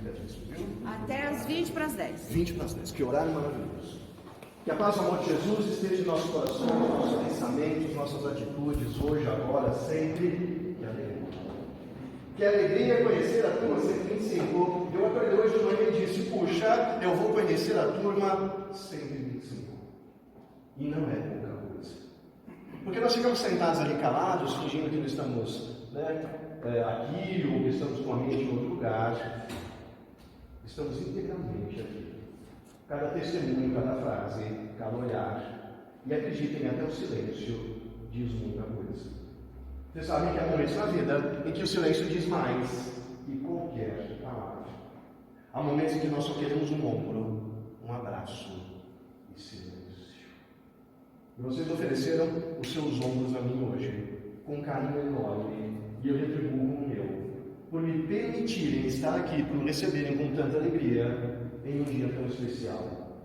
Beatriz, viu? Até as 20 para as 10. 20 para as 10, que horário maravilhoso. Que a paz e o amor de Jesus esteja em nossos corações, nossos pensamentos, nossas atitudes, hoje, agora, sempre. Que alegria. Que alegria conhecer a turma 125. Eu acordei hoje de manhã e disse, puxa, eu vou conhecer a turma 125. E não é pouca coisa. Porque nós ficamos sentados ali calados, fingindo que não estamos aqui, ou que estamos com a mente em outro lugar. Estamos integralmente aqui. Cada testemunho, cada frase, cada olhar. E acreditem, até o silêncio diz muita coisa. Vocês sabem que há momentos na vida em que o silêncio diz mais que qualquer palavra. Há momentos em que nós só queremos um ombro, um abraço e silêncio. E vocês ofereceram os seus ombros a mim hoje, com um carinho enorme, e eu retribuo com o meu, por me permitirem estar aqui, por me receberem com tanta alegria em um dia tão especial.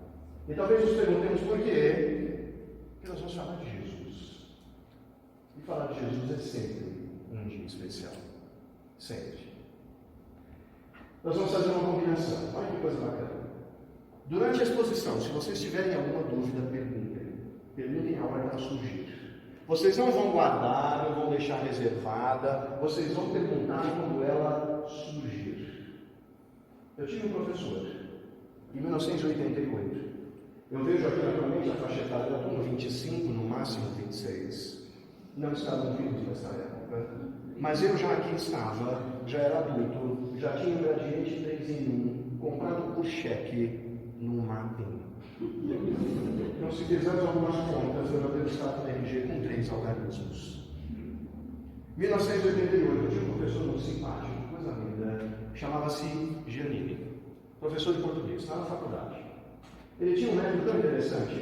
E talvez nos perguntemos por quê, porque nós vamos falar de Jesus. E falar de Jesus é sempre um dia especial. Sempre. Nós vamos fazer uma combinação. Olha que coisa bacana. Durante a exposição, se vocês tiverem alguma dúvida, perguntem a hora que ela surgir. Vocês não vão guardar, não vão deixar reservada, vocês vão perguntar quando ela surgir. Eu tive um professor, em 1988. Eu vejo aqui naturalmente a faixa etária da turma, 25, no máximo 26. Não estavam vivos nessa época, mas eu já aqui estava, já era adulto, já tinha um gradiente 3 em 1, comprado por cheque no Mapping. Então, se fizermos algumas contas, eu devo estar com RG com 3 algarismos. 1988, eu tinha um professor muito simpático, coisa linda, chamava-se Giannini, professor de português, estava na faculdade. Ele tinha um método tão interessante,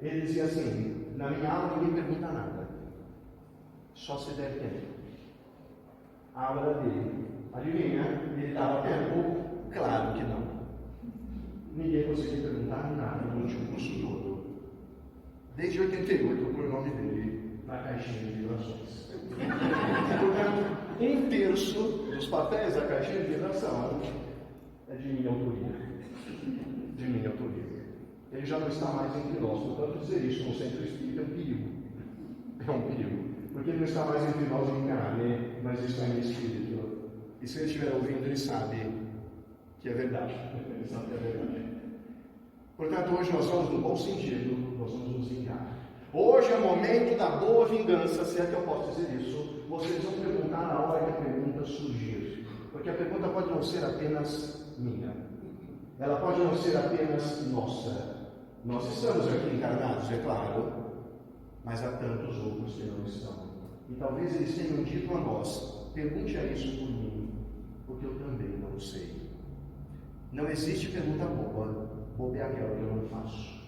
ele dizia assim, na minha aula ninguém pergunta nada, só se der tempo. A aula era dele. Adivinha? Ele dava tempo? Claro que não. Ninguém conseguia perguntar nada durante o curso todo. Desde 88 eu pus o nome dele na caixinha de vibrações. Portanto, 1/3 dos papéis da caixinha de vibração é de minha autoria. De minha autoria. Ele já não está mais entre nós, portanto dizer isso no centro espírita é um perigo. É um perigo. Porque ele não está mais entre nós em carne, mas está em espírito. E se ele estiver ouvindo, ele sabe que é verdade. Ele sabe que é verdade. Portanto, hoje nós vamos, no bom sentido, nós vamos nos vingar. Hoje é o momento da boa vingança, se é que eu posso dizer isso. Vocês vão perguntar na hora que a pergunta surgir. Porque a pergunta pode não ser apenas minha. Ela pode não ser apenas nossa. Nós estamos aqui encarnados, é claro, mas há tantos outros que não estão. E talvez eles tenham dito a nós, pergunte a isso por mim, porque eu também não sei. Não existe pergunta boba, boba é aquela que eu não faço.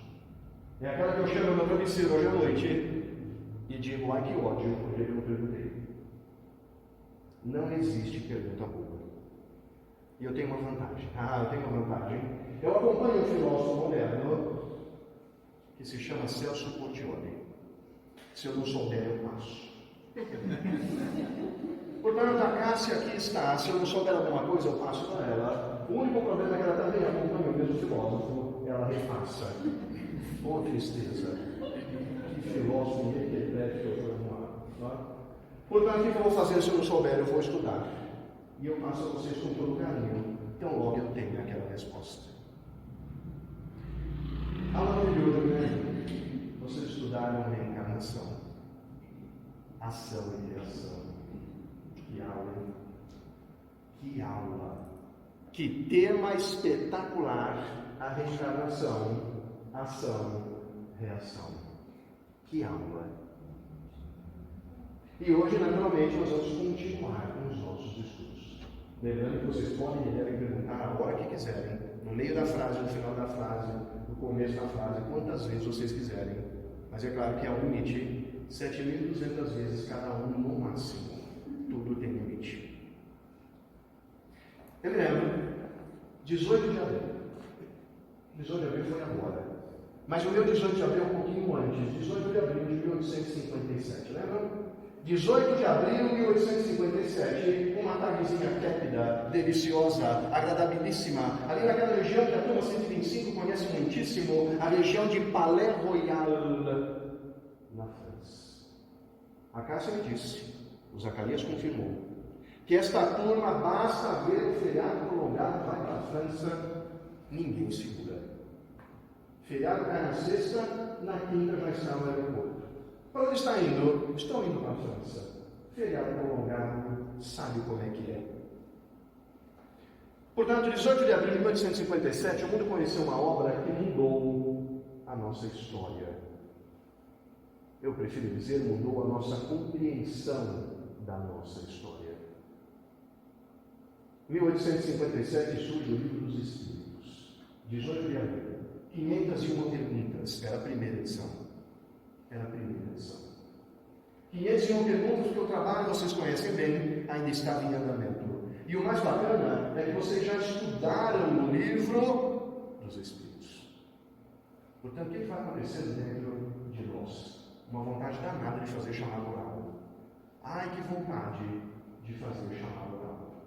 É aquela que eu chego no meu travesseiro hoje à noite e digo, ai que ódio, porque eu não perguntei. Não existe pergunta boba. E eu tenho uma vantagem. Eu tenho uma vantagem. Eu acompanho um filósofo moderno que se chama Celso Portioli. Se eu não souber, eu passo. Portanto, a Cássia aqui está. Se eu não souber alguma coisa, eu passo para ela. O único problema é que ela também acompanha o mesmo filósofo. Ela repassa. Oh, tristeza. Que filósofo mequetrefe que eu vou arrumar. Portanto, o que eu vou fazer se eu não souber? Eu vou estudar. E eu passo a vocês com todo carinho. Então, logo eu tenho aquela resposta. Maravilhoso, né? Vocês estudaram reencarnação, ação e reação. Que aula, hein? Que aula! Que tema espetacular! A reencarnação, ação, reação. Que aula! E hoje, naturalmente, nós vamos continuar com os nossos estudos. Lembrando que vocês podem e devem perguntar a hora que quiserem, no meio da frase, no final da frase, no começo da frase, quantas vezes vocês quiserem. Mas é claro que há um limite, 7.200 vezes cada um no máximo. Tudo tem limite. Eu me lembro, 18 de abril. 18 de abril foi agora. Mas o meu 18 de abril é um pouquinho antes, 18 de abril de 1857, lembram? 18 de abril de 1857, uma tardezinha tépida, deliciosa, agradabilíssima, ali naquela região que a turma 125 conhece muitíssimo, a região de Palais Royal, na França. A Cássia me disse, o Zacarias confirmou, que esta turma, basta ver o feriado prolongado, vai para a França, ninguém segura. Feriado cai na sexta, na quinta já está no aeroporto. Para onde está indo? Estão indo para a França. Feriado prolongado, sabe como é que é. Portanto, 18 de abril de 1857, o mundo conheceu uma obra que mudou a nossa história. Eu prefiro dizer, mudou a nossa compreensão da nossa história. Em 1857 surge o Livro dos Espíritos. 18 de abril. 501 perguntas. Era a primeira edição. 501 perguntas, porque o trabalho, vocês conhecem bem, ainda estava em andamento. E o mais bacana é que vocês já estudaram o Livro dos Espíritos. Portanto, o que vai acontecer dentro de nós? Uma vontade danada de fazer chamado oral. Ai, que vontade de fazer chamado oral.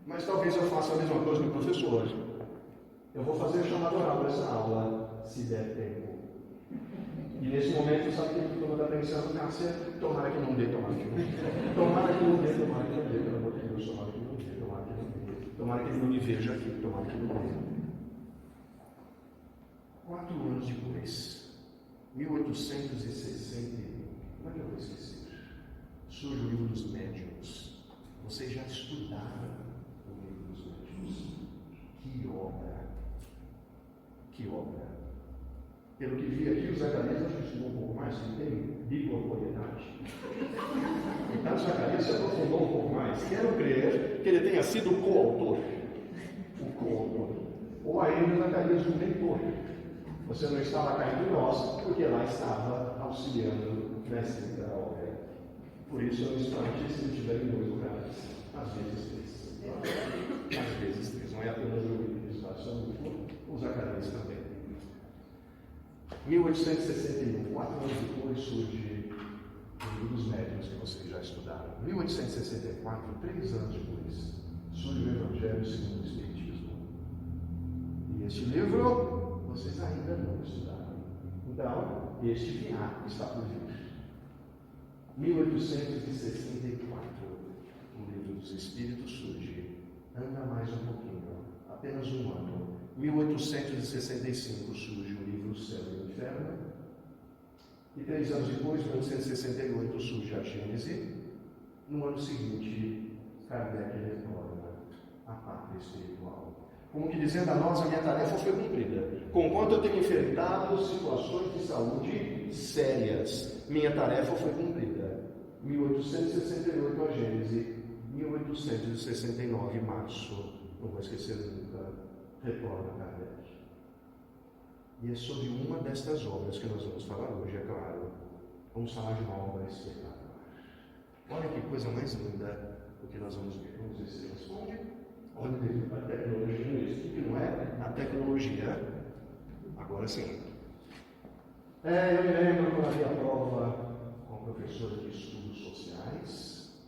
Mas talvez eu faça a mesma coisa que o professor. Eu vou fazer chamado oral nessa aula, se der tempo. E nesse momento, sabe o que eu estou pensando, Cássia? Tomara que não dê, tomara que não dê. Tomara que não dê, tomara que não dê, pelo amor de Deus, tomara que não dê, tomara que não dê. Tomara que ele não me veja aqui, tomara que não dê. 4 anos depois, 1861, como é que eu vou esquecer? Surge o Livro dos Médiuns. Vocês já estudaram o Livro dos Médiuns? Que obra! Que obra! Pelo que vi aqui, o Zacarias acho que estudou um pouco mais, ele tem bibliopoliedade. Então, o Zacarias se aprofundou um pouco mais. Quero crer que ele tenha sido o coautor. Ou ainda o Zacarias o mentor. Você não estava caindo em nós, porque lá estava auxiliando nessa escrita obra. Por isso, no instante, se não tiver em 2 lugares, às vezes 3. Às vezes 3. Não é apenas o Luís, o Zacarias também. 1861, 4 anos depois, surge o Livro dos Médiuns, que vocês já estudaram. 1864, 3 anos depois, surge o Evangelho segundo o Espiritismo. E este livro, vocês ainda não estudaram. Então, este final está por vir. 1864, o Livro dos Espíritos surge. Anda mais um pouquinho, apenas um ano. 1865 surge o livro O Céu e o Inferno. E 3 anos depois, 1868, surge a Gênese. No ano seguinte, Kardec retorna à pátria espiritual. Como que dizendo a nós, a minha tarefa foi cumprida. Conquanto eu tenho enfrentado situações de saúde sérias, minha tarefa foi cumprida. 1868 a Gênese, 1869 março, não vou esquecer nunca, retorna Kardec. E é sobre uma destas obras que nós vamos falar hoje, é claro. Vamos falar de uma obra espetacular. Olha que coisa mais linda o que nós vamos ver. Vamos ver se responde. Olha a tecnologia no estudo, não é? A tecnologia. Agora sim. Eu me lembro quando havia prova com a professora de estudos sociais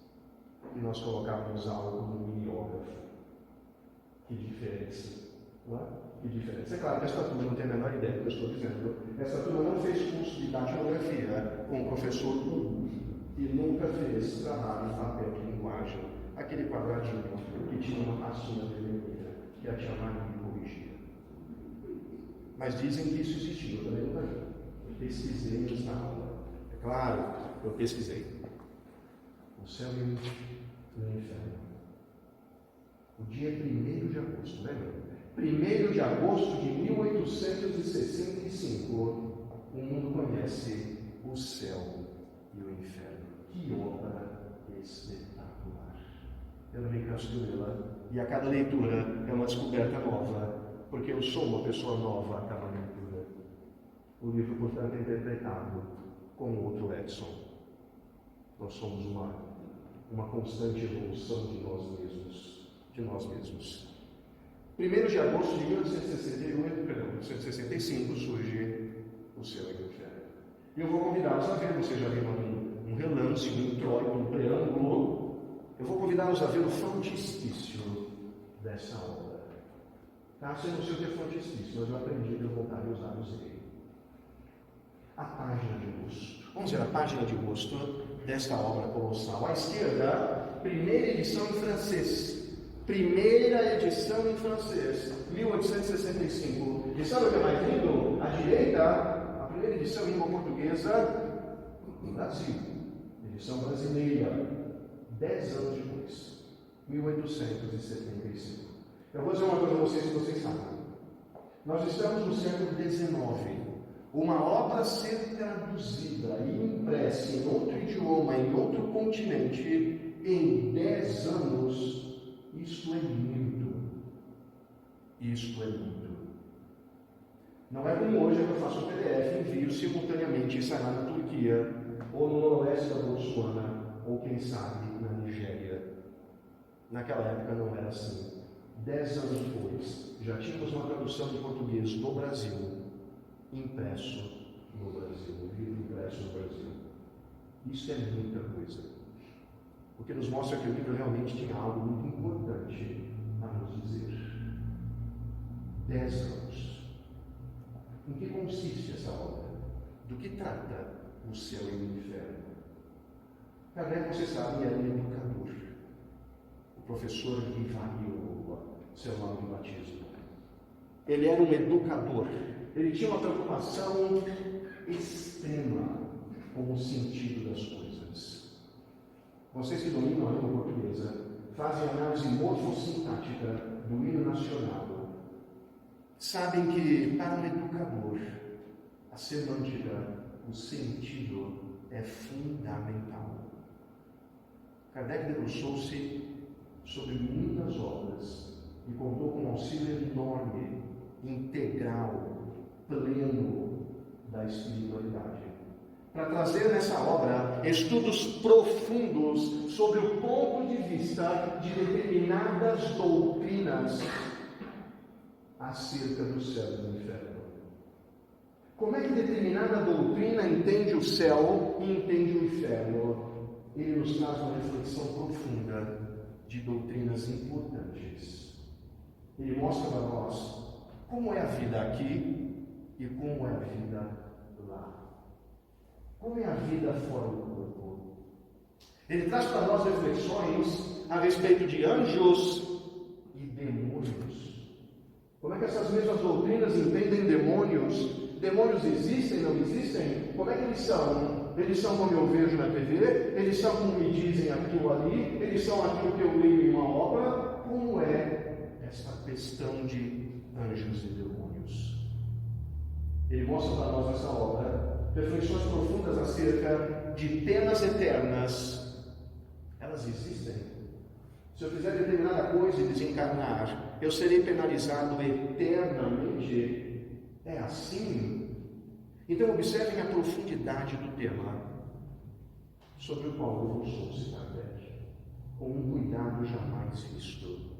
e nós colocávamos algo no mimeógrafo. Que diferença, não é? Que diferença. É claro que esta turma não tem a menor ideia do que eu estou dizendo. Essa turma não fez curso de datilografia com o professor Hugo e nunca fez trabalho em papel de linguagem. Aquele quadradinho que tinha uma pastinha vermelha que a tia Maria corrigia. Mas dizem que isso existiu, eu também nunca vi. Eu pesquisei nesta aula. É claro, eu pesquisei. O céu e o inferno. O dia 1º de agosto, lembra? 1º de agosto de 1865, o mundo conhece o céu e o inferno. Que obra espetacular! Eu não me canso de lê-la, e a cada leitura é uma descoberta nova, porque eu sou uma pessoa nova a cada leitura. O livro, portanto, é interpretado com outro Edson. Nós somos uma constante evolução de nós mesmos. 1º de agosto de 1865 surge o céu e o inferno. E eu vou convidá-los a ver, vocês já viram um relance, um introito, um preâmbulo, eu vou convidá-los a ver o frontispício dessa obra. Tá? Eu não sei o que é frontispício, mas eu aprendi a voltar e usar, usei. A página de rosto. Vamos ver a página de rosto desta obra colossal. À esquerda, primeira edição em francês. Primeira edição em francês, 1865. E sabe o que é mais lindo? À direita, a primeira edição em língua portuguesa no Brasil. Edição brasileira, 10 anos depois, 1875. Eu vou dizer uma coisa a vocês que vocês sabem. Nós estamos no século XIX. Uma obra a ser traduzida e impressa em outro idioma, em outro continente, em 10 anos, isto é muito. Isto é muito. Não é como hoje que eu faço um PDF, envio simultaneamente e sai lá na Turquia, ou no noroeste da Botsuana, ou quem sabe na Nigéria. Naquela época não era assim. 10 anos depois, já tínhamos uma tradução de português do Brasil, impresso no Brasil, o livro impresso no Brasil. Isso é muita coisa. Porque nos mostra que o livro realmente tinha algo muito importante a nos dizer. 10 anos. Em que consiste essa obra? Do que trata o céu e o inferno? Kardec, você sabe, era um educador. O professor lhe valia o seu nome de batismo. Ele era um educador. Ele tinha uma preocupação extrema com o sentido das coisas. Vocês que dominam a língua portuguesa fazem análise morfossintática do hino nacional. Sabem que, para um educador, a semântica, o sentido é fundamental. Kardec debruçou-se sobre muitas obras e contou com um auxílio enorme, integral, pleno da espiritualidade, para trazer nessa obra estudos profundos sobre o ponto de vista de determinadas doutrinas acerca do céu e do inferno. Como é que determinada doutrina entende o céu e entende o inferno? Ele nos traz uma reflexão profunda de doutrinas importantes. Ele mostra para nós como é a vida aqui e como é a vida lá. Como é a vida fora do corpo? Ele traz para nós reflexões a respeito de anjos e demônios. Como é que essas mesmas doutrinas entendem demônios? Demônios existem, não existem? Como é que eles são? Eles são como eu vejo na TV? Eles são como me dizem aqui ou ali? Eles são aquilo que eu leio em uma obra? Como é essa questão de anjos e demônios? Ele mostra para nós nessa obra reflexões profundas acerca de penas eternas. Elas existem. Se eu fizer determinada coisa e desencarnar, eu serei penalizado eternamente. É assim? Então observem a profundidade do tema sobre o qual eu sou Kardec, com um cuidado jamais visto.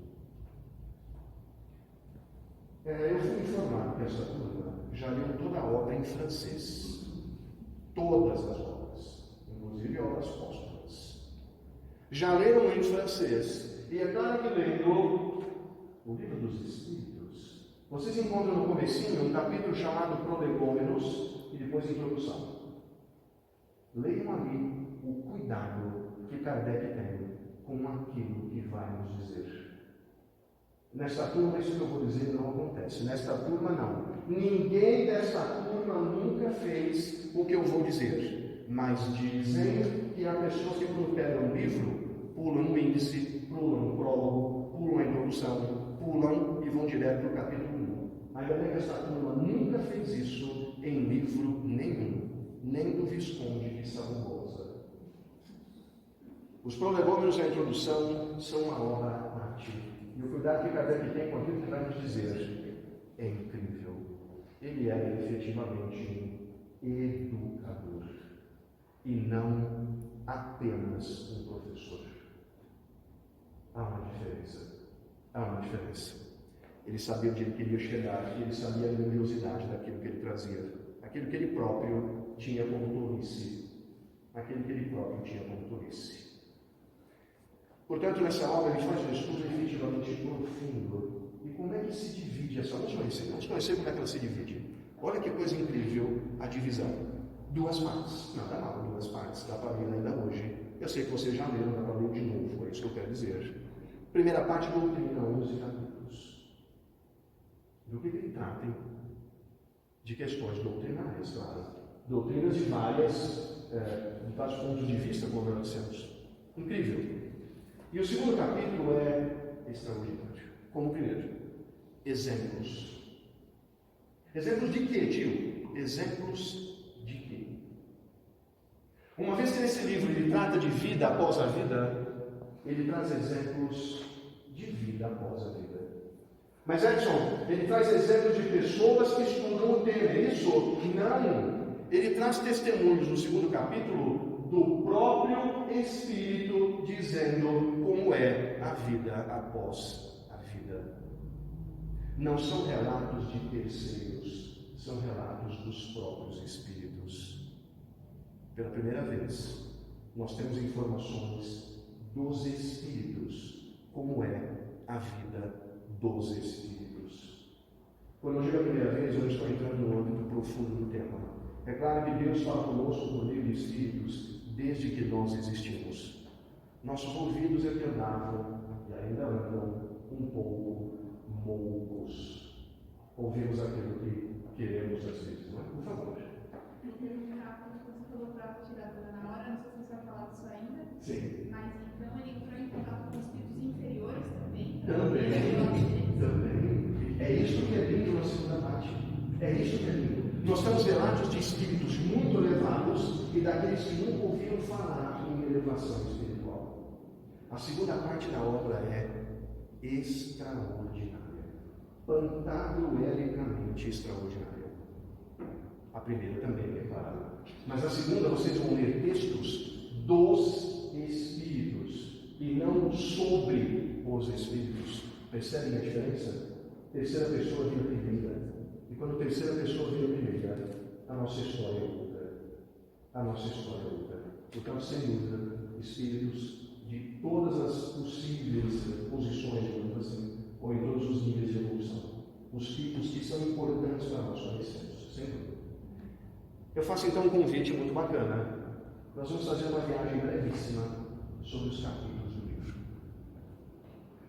Eu fui informado que essa turma já leu toda a obra em francês. Todas as obras, inclusive obras póstumas. Já leram em francês. E é claro que lendo o Livro dos Espíritos, vocês encontram no comecinho um capítulo chamado Prolegômenos e depois Introdução. Leiam ali o cuidado que Kardec tem com aquilo que vai nos dizer. Nesta turma, isso que eu vou dizer não acontece. Nesta turma, não. Ninguém desta turma nunca fez o que eu vou dizer. Mas dizem que há pessoas que, quando pegam um livro, pulam o índice, pulam o prólogo, pulam a introdução, pulam e vão direto para o capítulo 1. Ainda bem que esta turma nunca fez isso em livro nenhum, nem do Visconde de Sabugosa. Os prolegômenos e a introdução são uma obra-arte. E o cuidado que Kardec tem com aquilo que vai nos dizer é incrível. Ele é efetivamente um educador e não apenas um professor. Há uma diferença. Há uma diferença. Ele sabia onde ele queria chegar e ele sabia a grandiosidade daquilo que ele trazia, aquilo que ele próprio tinha como tolice. aquele que ele próprio tinha como tolice. Portanto, nessa obra ele faz um estudo efetivamente profundo. E como é que se divide essa obra? Vamos conhecer como é que ela se divide. Olha que coisa incrível a divisão. 2 partes. Nada mal, 2 partes. Dá para ler ainda hoje. Eu sei que vocês já leram, dá para ler de novo. É isso que eu quero dizer. Primeira parte, doutrina, 11 capítulos. Do que ele trata? De questões doutrinárias, claro. Doutrinas de vários pontos de vista, como nós dissemos. Incrível. E o segundo capítulo é extraordinário. Como o primeiro. Exemplos. Exemplos de quê, tio? Exemplos de quê? Uma vez que nesse livro ele trata de vida após a vida, ele traz exemplos de vida após a vida. Mas Edson, ele traz exemplos de pessoas que estudam o tema. Isso? Não. Ele traz testemunhos no segundo capítulo do próprio Espírito dizendo como é a vida após a vida. Não são relatos de terceiros, são relatos dos próprios Espíritos. Pela primeira vez, nós temos informações dos Espíritos, como é a vida dos Espíritos. Quando eu digo a primeira vez, eu estou entrando no âmbito profundo do tema. É claro que Deus fala conosco por meio de Espíritos desde que nós existimos. Nossos ouvidos é que andavam e ainda andam um pouco moucos. Ouvimos aquilo que queremos às vezes, não é? Por favor. Eu perguntava, quando você falou para a tiradora na hora, não sei se você vai falar disso ainda. Sim. Mas então ele entrou em contato com espíritos inferiores também. Também. É isso que é lindo na segunda parte. É isso que é lindo. Nós temos relatos de espíritos muito elevados e daqueles que nunca ouviram falar em elevação espiritual. A segunda parte da obra é extraordinária. Pantagruelicamente extraordinária. A primeira também, é claro. Mas a segunda, vocês vão ler textos dos Espíritos e não sobre os Espíritos. Percebem a diferença? Terceira pessoa vira primeira. E quando a terceira pessoa vira primeira, a nossa história é outra. A nossa história é outra. Então, sem dúvida, Espíritos de todas as possíveis posições, digamos assim, ou em todos os níveis de evolução. Os tipos que são importantes para nós conhecermos, sem dúvida. Eu faço então um convite muito bacana. Nós vamos fazer uma viagem brevíssima sobre os capítulos do livro.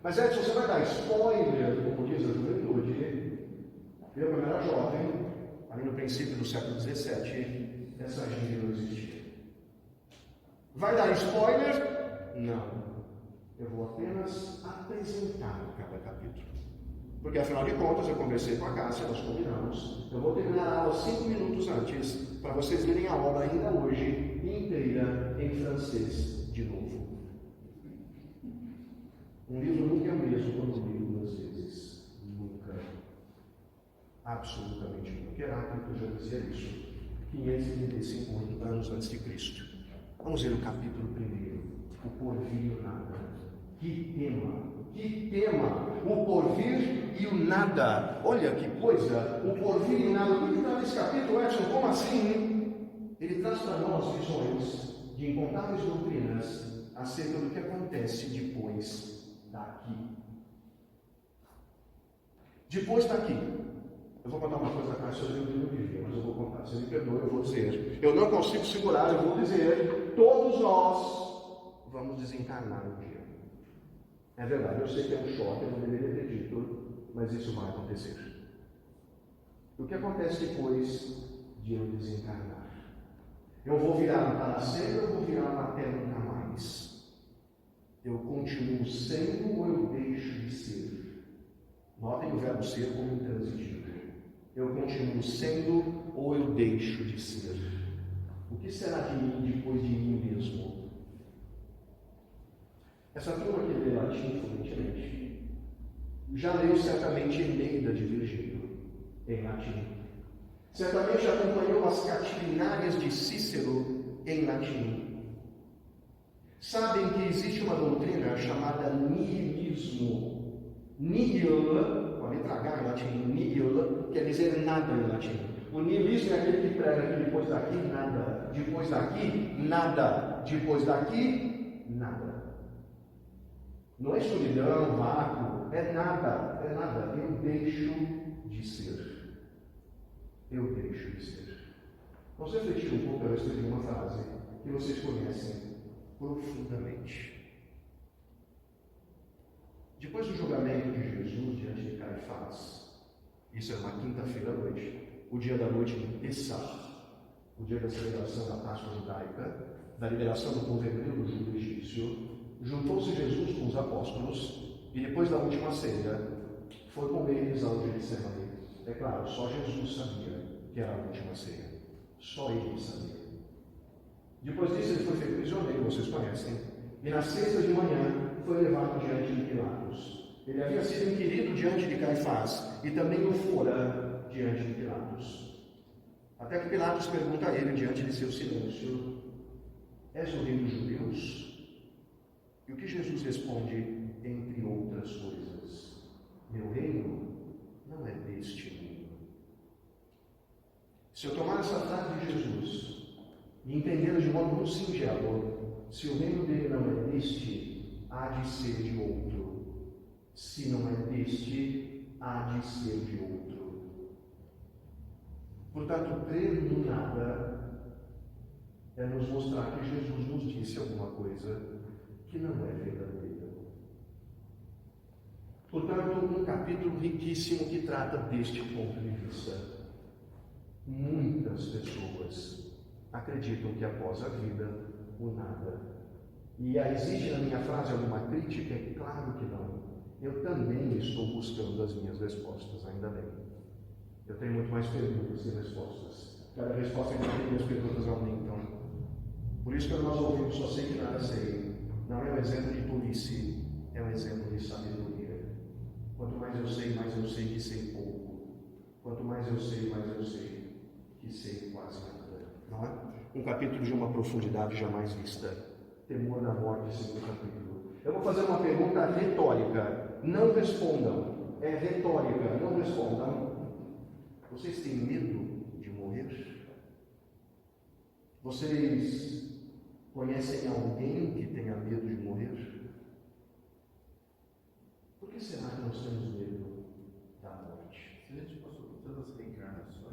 Mas Edson, você vai dar spoiler, como diz a juventude. Eu, quando era jovem, ali no princípio do século XVII, essa gíria não existia. Vai dar spoiler? Não. Eu vou apenas apresentar cada capítulo. Porque, afinal de contas, eu conversei com a Cássia, nós combinamos. Eu vou terminar a aula 5 minutos antes, para vocês verem a obra ainda hoje, inteira, em francês, de novo. Um livro nunca é o mesmo quando lido 2 vezes. Nunca. Absolutamente nunca. Heráclito já dizia isso. 535 anos antes de Cristo. Vamos ver o capítulo 1. O porvir e o nada. Que tema! Que tema! O porvir e o nada. Olha que coisa! O porvir e o nada. O que está nesse capítulo, Edson? Como assim? Ele traz para nós visões de incontáveis doutrinas acerca do que acontece depois daqui. Depois daqui. Eu vou contar uma coisa para vocês, eu não vivi, mas eu vou contar. Se me perdoe, eu vou dizer. Eu não consigo segurar, eu vou dizer. Todos nós vamos desencarnar um dia. É verdade, eu sei que é um choque, eu não deveria ter dito, mas isso vai acontecer. O que acontece depois de eu desencarnar? Eu vou virar para sempre ou eu vou virar até nunca mais? Eu continuo sendo ou eu deixo de ser? Notem o verbo ser como intransitivo. Eu continuo sendo ou eu deixo de ser? O que será de mim depois de mim mesmo? Essa turma que lê latim fluentemente já leu certamente Eneida de Virgílio em latim. Certamente acompanhou as Catilinarias de Cícero em latim. Sabem que existe uma doutrina chamada nihilismo. Nihil, com a letra H em latim, nihil, quer dizer nada em latim. O niilismo é aquele que prega que depois daqui nada, depois daqui nada, depois daqui nada. Não é solidão, vácuo, é nada, é nada. Eu deixo de ser. Eu deixo de ser. Vamos refletir um pouco a respeito de uma frase que vocês conhecem profundamente. Depois do julgamento de Jesus diante de Caifás, isso é uma quinta-feira à noite, o dia da noite de Pessah, o dia da celebração da Páscoa judaica, da liberação do povo hebreu do jugo egípcio, juntou-se Jesus com os apóstolos e depois da última ceia foi com eles ao Getsemane. É claro, só Jesus sabia que era a última ceia. Só ele sabia. Depois disso ele foi feito prisioneiro, vocês conhecem, e na sexta de manhã foi levado diante de Pilatos. Ele havia sido inquirido diante de Caifás e também o fora diante de Pilatos. Até que Pilatos pergunta a ele, diante de seu silêncio: és o rei dos judeus? E o que Jesus responde, entre outras coisas: meu reino não é deste mundo. Se eu tomar essa frase de Jesus e entendê-la de modo muito singelo, se o reino dele não é deste, há de ser de outro. Se não é deste, há de ser de outro. Portanto, crer no nada é nos mostrar que Jesus nos disse alguma coisa que não é verdadeira. Portanto, um capítulo riquíssimo que trata deste ponto de vista. Muitas pessoas acreditam que após a vida, o nada. E existe na minha frase alguma crítica? É claro que não. Eu também estou buscando as minhas respostas, ainda bem. Eu tenho muito mais perguntas que respostas. Cada resposta que eu tenho, as perguntas aumentam. Por isso que nós ouvimos só sei que nada sei. Não é um exemplo de tolice, é um exemplo de sabedoria. Quanto mais eu sei que sei pouco. Quanto mais eu sei que sei quase nada. Não é? Um capítulo de uma profundidade jamais vista. Temor da morte, segundo capítulo. Eu vou fazer uma pergunta retórica. Não respondam. É retórica, não respondam. Vocês têm medo de morrer? Vocês conhecem alguém que tenha medo de morrer? Por que será que nós temos medo da morte? Se a gente passou por tantas reencarnações,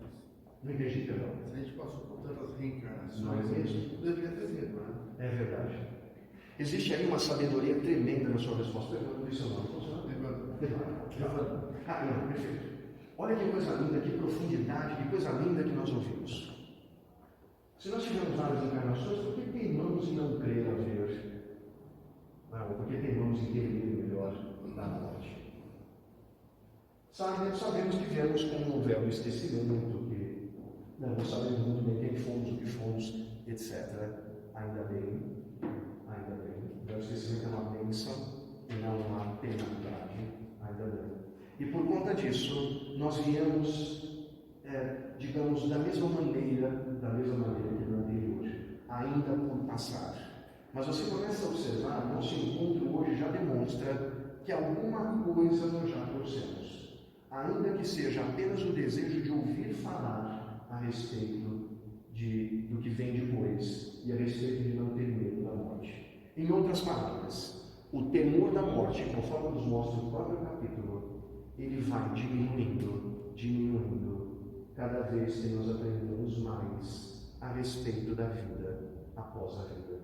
Não entendi, perdão. se a gente passou por tantas reencarnações, Não é mesmo? deveria ter medo, né? É verdade. Existe aí uma sabedoria tremenda na sua resposta. Eu não disse o nome. Ah, não, perfeito. Olha que coisa linda, que profundidade, que coisa linda que nós ouvimos. Se nós tivermos várias encarnações, por que teimamos em não crer a ver? Não, porque teimamos em entender melhor da morte. Sabemos que viemos com um véu de esquecimento, que não sabemos muito bem quem fomos, o que fomos, etc. Ainda bem. O véu de esquecimento é uma bênção e não uma penalidade. Ainda bem. E por conta disso, nós viemos, digamos, da mesma maneira que no anterior, ainda por passar. Mas você começa a observar, nosso encontro hoje já demonstra que alguma coisa nós já trouxemos, ainda que seja apenas o desejo de ouvir falar a respeito do que vem depois e a respeito de não ter medo da morte. Em outras palavras, o temor da morte, conforme nos mostra o próprio capítulo, ele vai diminuindo, cada vez que nós aprendemos mais a respeito da vida após a vida.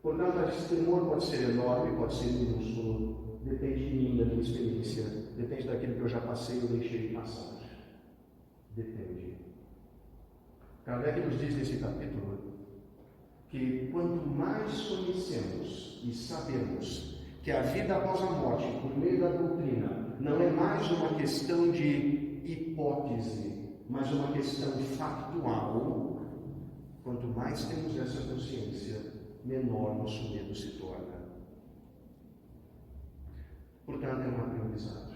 Portanto, esse temor pode ser enorme, pode ser minúsculo, depende de mim, da minha experiência, depende daquilo que eu já passei ou deixei de passar. Depende. Kardec nos diz nesse capítulo que quanto mais conhecemos e sabemos que a vida após a morte, por meio da doutrina, não é mais uma questão de hipótese, mas uma questão factual, quanto mais temos essa consciência, menor nosso medo se torna. Portanto, é um aprendizado.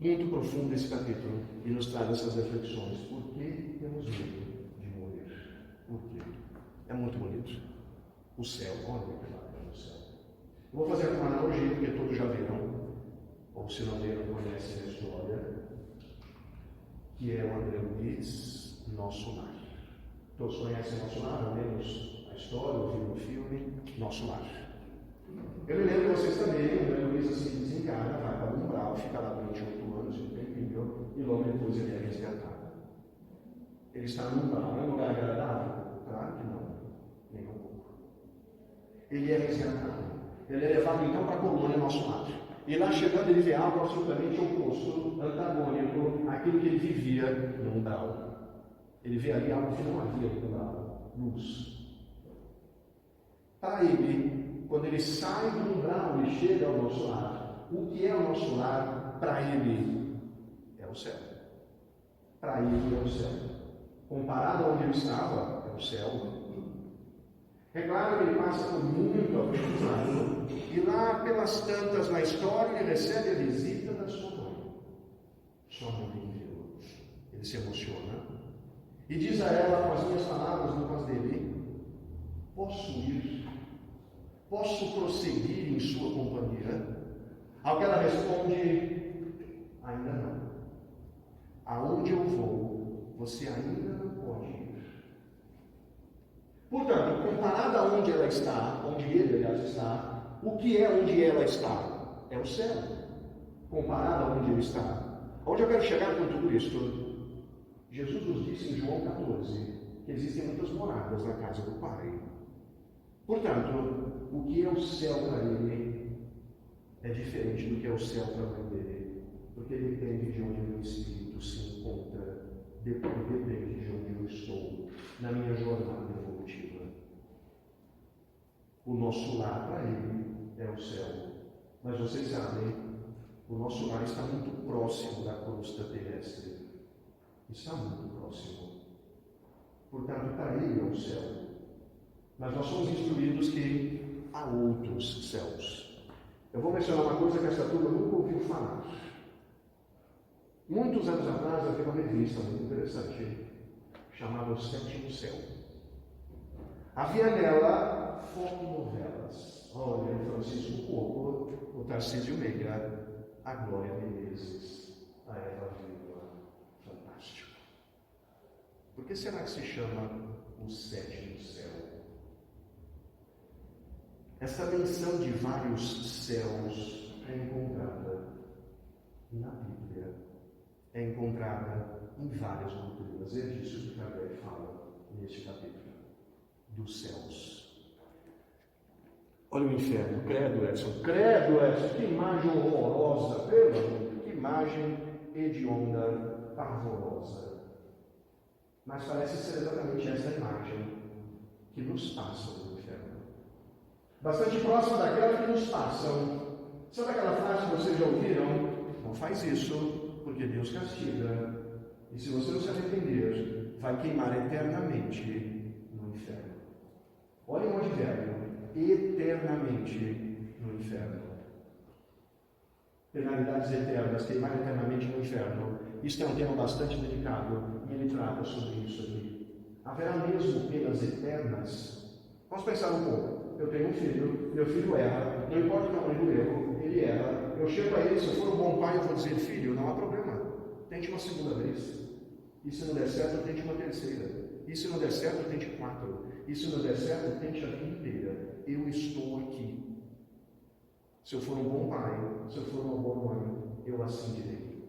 Muito profundo esse capítulo e nos traz essas reflexões. Por que temos medo de morrer? Por quê? É muito bonito. O céu, olha que bacana o céu. Eu vou fazer uma analogia, porque todos já viram, ou se não viram, conhecem a história que é o André Luiz, Nosso Lar. Todos conhecem Nosso Lar, ao menos a história, ouviram o filme Nosso Lar. Eu me lembro que vocês também, o André Luiz assim desencarna, vai para o umbral, fica lá durante 8 anos, um tempinho, e logo depois ele é resgatado. Ele está no umbral, é um lugar agradável? Claro que não, nem um pouco. Ele é resgatado. Ele é levado então para a colônia Nosso Lar. E lá chegando ele vê algo absolutamente oposto, antagônico àquilo que ele vivia no umbral. Ele vê ali algo que não havia no umbral, luz. Para ele, quando ele sai do umbral e chega ao nosso lar, o que é o nosso lar? Para ele é o céu. Para ele é o céu. Comparado a onde ele estava, é o céu. É claro que ele passa por muito aprendizado, e lá pelas tantas na história ele recebe a visita da sua mãe. Sua mãe viu. Ele se emociona e diz a ela, com as minhas palavras no voz dele: posso ir? Posso prosseguir em sua companhia? Ao que ela responde: ainda não. Aonde eu vou, você ainda não pode ir. Portanto, comparado a onde ela está, onde ele, aliás, está, o que é onde ela está? É o céu. Comparado a onde ele está. Onde eu quero chegar com tudo isto? Jesus nos disse em João 14 que existem muitas moradas na casa do Pai. Portanto, o que é o céu para ele é diferente do que é o céu para a mãe dele, porque ele depende de onde o meu espírito se encontra, depende de onde eu estou na minha jornada evolutiva. O nosso lar para ele é o céu, mas vocês sabem, o nosso lar está muito próximo da crosta terrestre, está muito próximo. Portanto, para ele é o céu. Mas nós somos instruídos que há outros céus. Eu vou mencionar uma coisa que essa turma nunca ouviu falar. Muitos anos atrás havia uma revista muito interessante, chamada O Sétimo Céu. Havia nela fotonovelas. Olha, o Francisco Coco, o Tarcísio Meira, a Glória Menezes, a Eva Vilma. Fantástico. Por que será que se chama O Sétimo Céu? Essa menção de vários céus é encontrada na Bíblia, é encontrada em várias doutrinas. É disso que Kardec fala neste capítulo, dos céus. Olha o inferno, credo Edson, que imagem horrorosa, pelo amor, que imagem hedionda, pavorosa. Mas parece ser exatamente essa imagem que nos passa no inferno. Bastante próxima daquela que nos passam. Sabe aquela frase que vocês já ouviram? Não faz isso, porque Deus castiga. E se você não se arrepender, vai queimar eternamente no inferno. Olhem o advérbio, eternamente no inferno. Penalidades eternas, queimar eternamente no inferno. Isto é um tema bastante delicado, e ele trata sobre isso aqui. Haverá mesmo penas eternas? Vamos pensar um pouco. Eu tenho um filho, meu filho erra, não importa o tamanho do erro, ele erra. Eu chego a ele, se eu for um bom pai, eu vou dizer: filho, não há problema, tente uma segunda vez. E se não der certo, tente uma terceira. E se não der certo, tente 4. E se não der certo, tente a vida inteira. Eu estou aqui. Se eu for um bom pai, se eu for uma boa mãe, eu assim direi.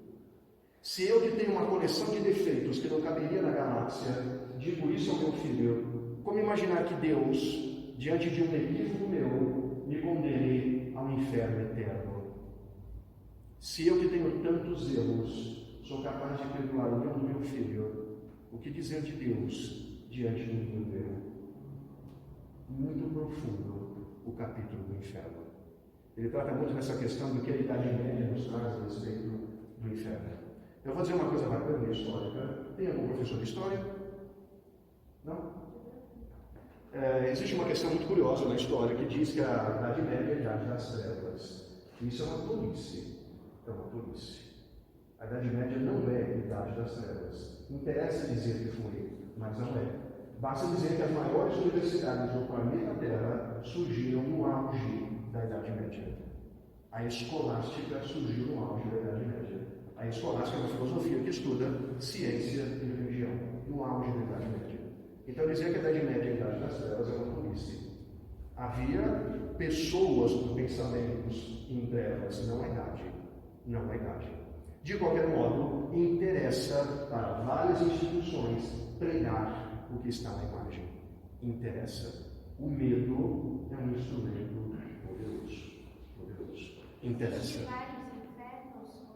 Se eu, que tenho uma coleção de defeitos que não caberia na galáxia, digo isso ao meu filho, como imaginar que Deus, diante de um equívoco meu, me condene ao inferno eterno? Se eu, que tenho tantos erros, sou capaz de perdoar o erro do meu filho, o que dizer de Deus diante do meu erro? Muito profundo o capítulo do inferno. Ele trata muito dessa questão do que a Idade Média nos traz a respeito do inferno. Eu vou dizer uma coisa bacana e histórica. Tem algum professor de história? Não? Existe uma questão muito curiosa na história que diz que a Idade Média é a Idade das Trevas. Isso é uma tolice. É uma tolice. A Idade Média não é a Idade das Trevas. Interessa dizer que foi, mas não é. Basta dizer que as maiores universidades do planeta Terra surgiram no auge da Idade Média. A escolástica surgiu no auge da Idade Média. A escolástica é uma filosofia que estuda ciência e religião, no auge da Idade Média. Então, dizer que a Idade Média é a Idade das Trevas é uma tolice. Havia pessoas com pensamentos em trevas, não é idade. Não é idade. De qualquer modo, interessa para várias instituições pregar o que está na imagem. Interessa. O medo é um instrumento poderoso. Poderoso. Interessa. Existem vários infernos,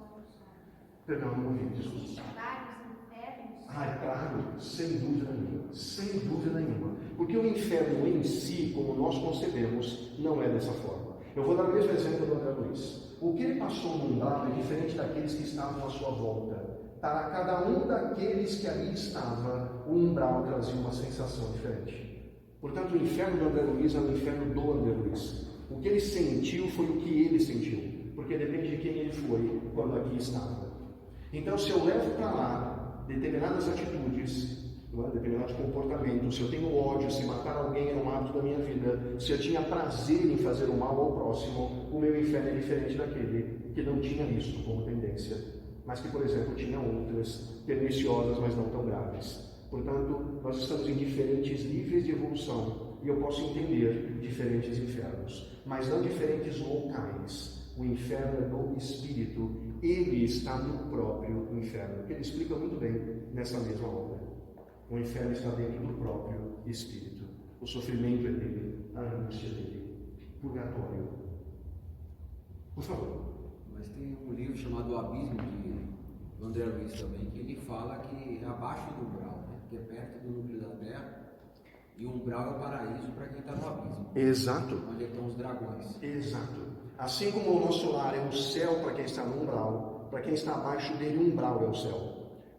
Perdão, não ouvi, desculpa. Existem vários infernos? Ah, claro, sem dúvida nenhuma. Sem dúvida nenhuma. Porque o inferno em si, como nós concebemos, não é dessa forma. Eu vou dar o mesmo exemplo do André Luiz. O que ele passou no umbral é diferente daqueles que estavam à sua volta. Para cada um daqueles que ali estava, o umbral trazia uma sensação diferente. Portanto, o inferno do André Luiz é o inferno do André Luiz. O que ele sentiu foi o que ele sentiu, porque depende de quem ele foi quando aqui estava. Então, se eu levo para lá determinadas atitudes, determinados comportamentos, se eu tenho ódio, se matar alguém é um hábito da minha vida, se eu tinha prazer em fazer o mal ao próximo, o meu inferno é diferente daquele que não tinha isso como tendência, mas que, por exemplo, tinha outras perniciosas, mas não tão graves. Portanto, nós estamos em diferentes níveis de evolução e eu posso entender diferentes infernos, mas não diferentes locais. O inferno é do espírito, ele está no próprio inferno, que ele explica muito bem nessa mesma obra. O inferno está dentro do próprio espírito. O sofrimento é dele, a angústia é dele. Purgatório. Por favor. Mas tem um livro chamado O Abismo, do André Luiz também, que ele fala que é abaixo do umbral, né? Que é perto do núcleo da Terra, e o umbral é o paraíso para quem está no abismo. Exato. Onde estão os dragões. Exato. Assim como o nosso lar é o céu para quem está no umbral, para quem está abaixo dele, o umbral é o céu.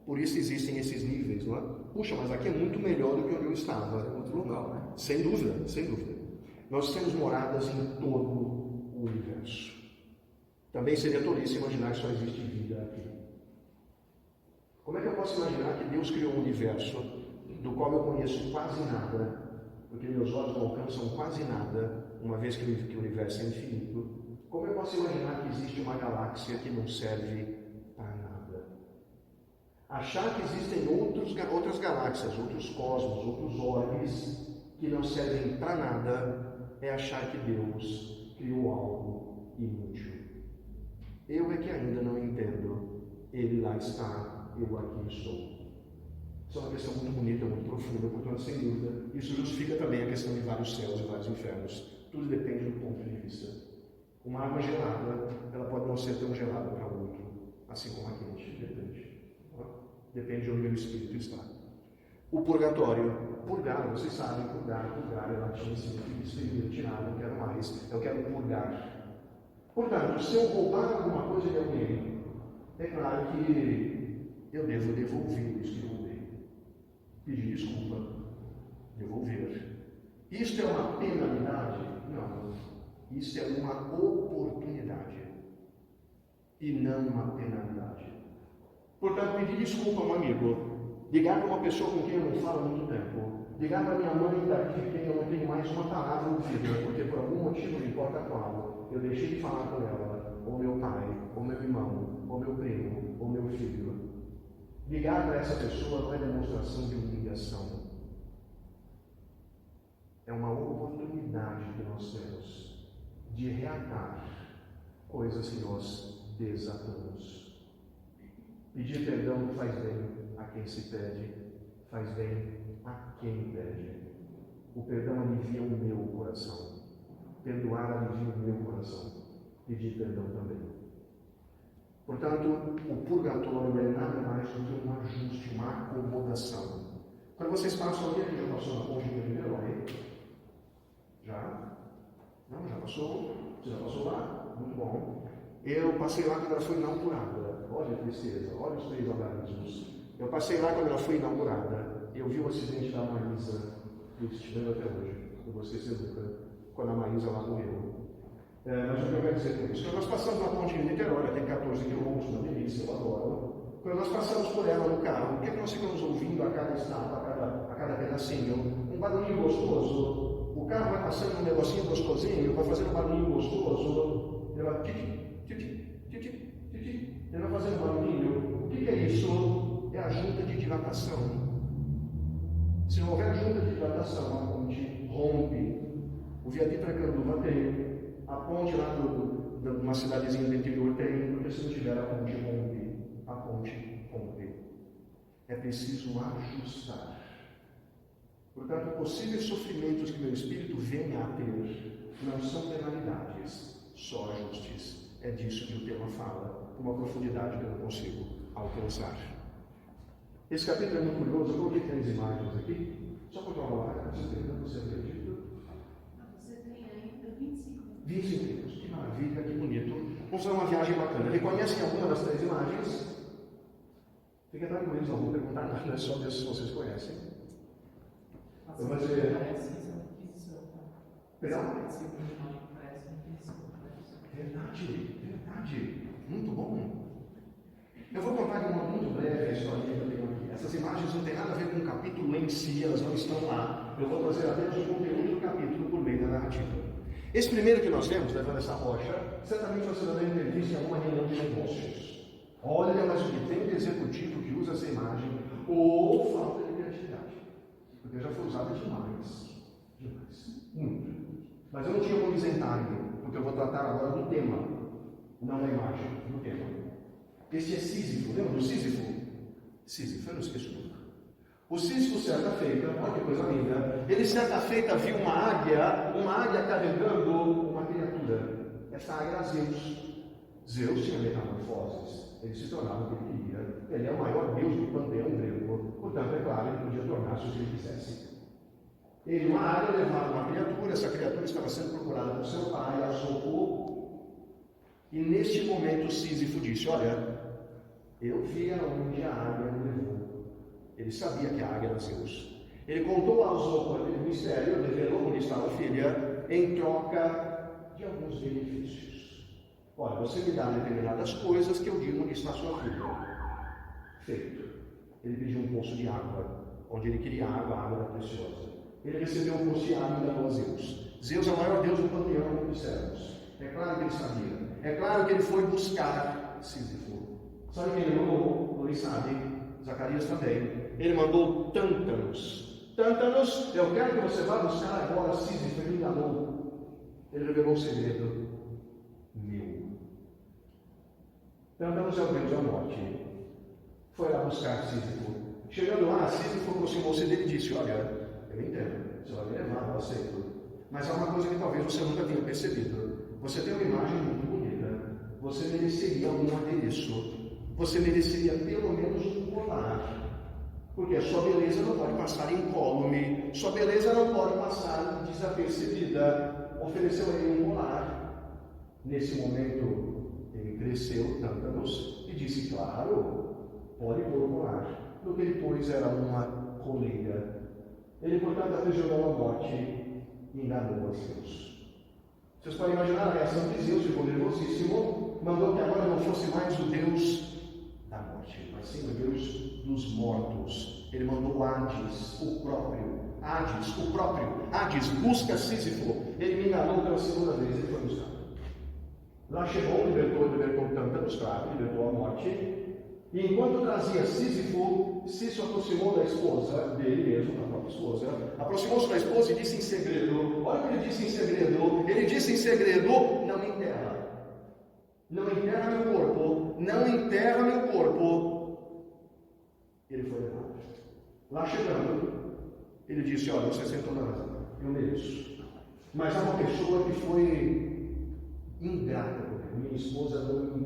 Por isso existem esses níveis, não é? Puxa, mas aqui é muito melhor do que onde eu estava. É outro local, né? Sem dúvida, sem dúvida. Nós temos moradas em todo o universo. Também seria tolice imaginar que só existe vida aqui. Como é que eu posso imaginar que Deus criou um universo do qual eu conheço quase nada, porque meus olhos não alcançam quase nada, uma vez que o universo é infinito? Como eu posso imaginar que existe uma galáxia que não serve para nada? Achar que existem outras galáxias, outros cosmos, outros orbes que não servem para nada é achar que Deus criou algo inútil. Eu é que ainda não entendo. Ele lá está, eu aqui estou. Isso é uma questão muito bonita, muito profunda, portanto, sem dúvida, isso justifica também a questão de vários céus e vários infernos. Tudo depende do ponto de vista. Uma água gelada, ela pode não ser tão gelada para o outro, assim como a quente, depende. Depende de onde o meu espírito está. O purgatório. Purgar, vocês sabem, purgar é latim, significa exprimir, tirar, não quero mais, eu quero purgar. Portanto, se eu roubar alguma coisa de alguém, é claro que eu devo devolver isso que eu roubei. Pedir desculpa, devolver. Isto é uma penalidade? Não. Isso é uma oportunidade e não uma penalidade. Portanto, pedir desculpa a um amigo, ligar para uma pessoa com quem eu não falo há muito tempo, ligar para minha mãe daqui de quem eu não tenho mais uma palavra ouvida, porque por algum motivo, não importa qual, eu deixei de falar com ela, ou meu pai, ou meu irmão, ou meu primo, ou meu filho. Ligar para essa pessoa não é demonstração de humilhação. É uma oportunidade que nós temos de reatar coisas que nós desatamos. Pedir perdão faz bem a quem se pede, faz bem a quem pede. O perdão alivia o meu coração. Perdoar alivia o meu coração. Pedir perdão também. Portanto, o purgatório é nada mais do que um ajuste, uma acomodação. Quando vocês passam aqui, já passou na ponte de Niterói? Já? Não, já passou? Você já passou lá? Muito bom. Eu passei lá quando ela foi inaugurada. Olha a tristeza, olha os 3 algarismos. Eu passei lá quando ela foi inaugurada. Eu vi o acidente da Maísa, que estive até hoje. Eu vou esquecer nunca, quando a Maísa lá morreu. Mas o que eu quero dizer com isso? Quando nós passamos na ponte de Niterói, tem 14 quilômetros, uma delícia, eu adoro. Quando nós passamos por ela no carro, o que é que nós ficamos ouvindo a cada estado, a cada pedacinho? Um barulhinho gostoso. O carro vai passando um negocinho gostosinho, vai fazendo um barulhinho gostoso. Ele vai titi, titi, titi, titi. Ele vai fazendo um barulhinho. dilatação, se não houver junta de dilatação, a ponte rompe. O viaduto Tracanduva tem, a ponte lá de uma cidadezinha do interior tem, porque se não tiver a ponte rompe. A ponte rompe. É preciso ajustar. Portanto, possíveis sofrimentos que meu espírito venha a ter não são penalidades, só ajustes. É disso que o tema fala, com uma profundidade que eu não consigo alcançar. Esse capítulo é muito curioso. Eu coloquei 3 imagens aqui, só para provar, você acredita? Você tem ainda 25 minutos. 25 minutos, que maravilha, que bonito. Vamos fazer uma viagem bacana. Reconhecem alguma das 3 imagens? Fiquem tranquilos, não vou perguntar nada, é só ver se vocês conhecem. Eu vou dizer. Perdão? Verdade. Muito bom. Eu vou contar de uma muito breve a história que eu tenho aqui. Essas imagens não têm nada a ver com o capítulo em si, elas não estão lá. Eu vou trazer apenas o conteúdo do capítulo por meio da narrativa. Esse primeiro que nós vemos, levando essa rocha, certamente você já deve ter visto em alguma reunião de negócios. Olha, mas o que tem de executivo que usa essa imagem, ou falta de criatividade. Porque já foi usada demais. Muito. Mas eu não tinha como isentar, porque eu vou tratar agora do tema, não da imagem, do tema. Este é Sísifo, lembra do Sísifo? Sísifo, eu não esqueço nunca. O Sísifo, certa feita, olha que coisa linda, ele certa feita viu uma águia carregando uma criatura. Essa águia era Zeus. Zeus tinha metamorfoses, ele se tornava o que ele queria. Ele é o maior deus do panteão grego, portanto, é claro, ele podia tornar-se o que ele quisesse. Ele, uma águia, levava uma criatura, essa criatura estava sendo procurada por seu pai, a socorro, e neste momento Sísifo disse: olha, eu vi aonde a águia me levou. Ele sabia que a águia era Zeus. Ele contou a Zopo aquele mistério, revelou onde estava a filha, em troca de alguns benefícios. Olha, você me dá determinadas coisas que eu digo onde está a sua filha. Feito. Ele pediu um poço de água, onde ele queria água, a água era preciosa. Ele recebeu um poço de água e enganou a Zeus. Zeus é o maior deus do panteão dos céus. É claro que ele sabia. É claro que ele foi buscar Sísifo. Sabe quem ele mandou? Luiz sabe. Zacarias também. Ele mandou Tântanos. Tântanos, eu quero que você vá buscar agora Sísifo. Ele enganou. Ele revelou um segredo meu. Tântanos é o deus da morte. Foi lá buscar Sísifo. Chegando lá, Sísifo aproximou-se dele e disse: olha, eu entendo, você vai me levar, eu aceito. Mas há uma coisa que talvez você nunca tenha percebido. Você tem uma imagem muito bonita. Você mereceria algum adereço. Você mereceria pelo menos um colar. Porque a sua beleza não pode passar incólume. Sua beleza não pode passar desapercebida. Ofereceu a ele um colar. Nesse momento, ele cresceu, Tântanos, e disse: claro, pode pôr o colar. No que ele pôs era uma coleira. Ele, portanto, aprisionou a morte e enganou a Zeus. Vocês podem imaginar a reação de Zeus, ficou nervosíssimo, mandou que agora não fosse mais o Deus da morte, mas sim o Deus dos mortos. Ele mandou Hades, o próprio. Hades busca Sísifo. Ele me enganou pela segunda vez, ele foi buscar. Lá chegou, libertou Tântanos, claro, libertou a morte. E enquanto trazia Sísifo aproximou da esposa dele mesmo, da própria esposa, aproximou-se da esposa e disse em segredo: olha o que ele disse em segredo. Ele disse em segredo: não me enterra. Não enterra meu corpo. Não enterra meu corpo. Ele foi levado. Lá chegando, ele disse: olha, você sentou na razão. Eu mereço. Mas há uma pessoa que foi ingrata comigo. Minha esposa não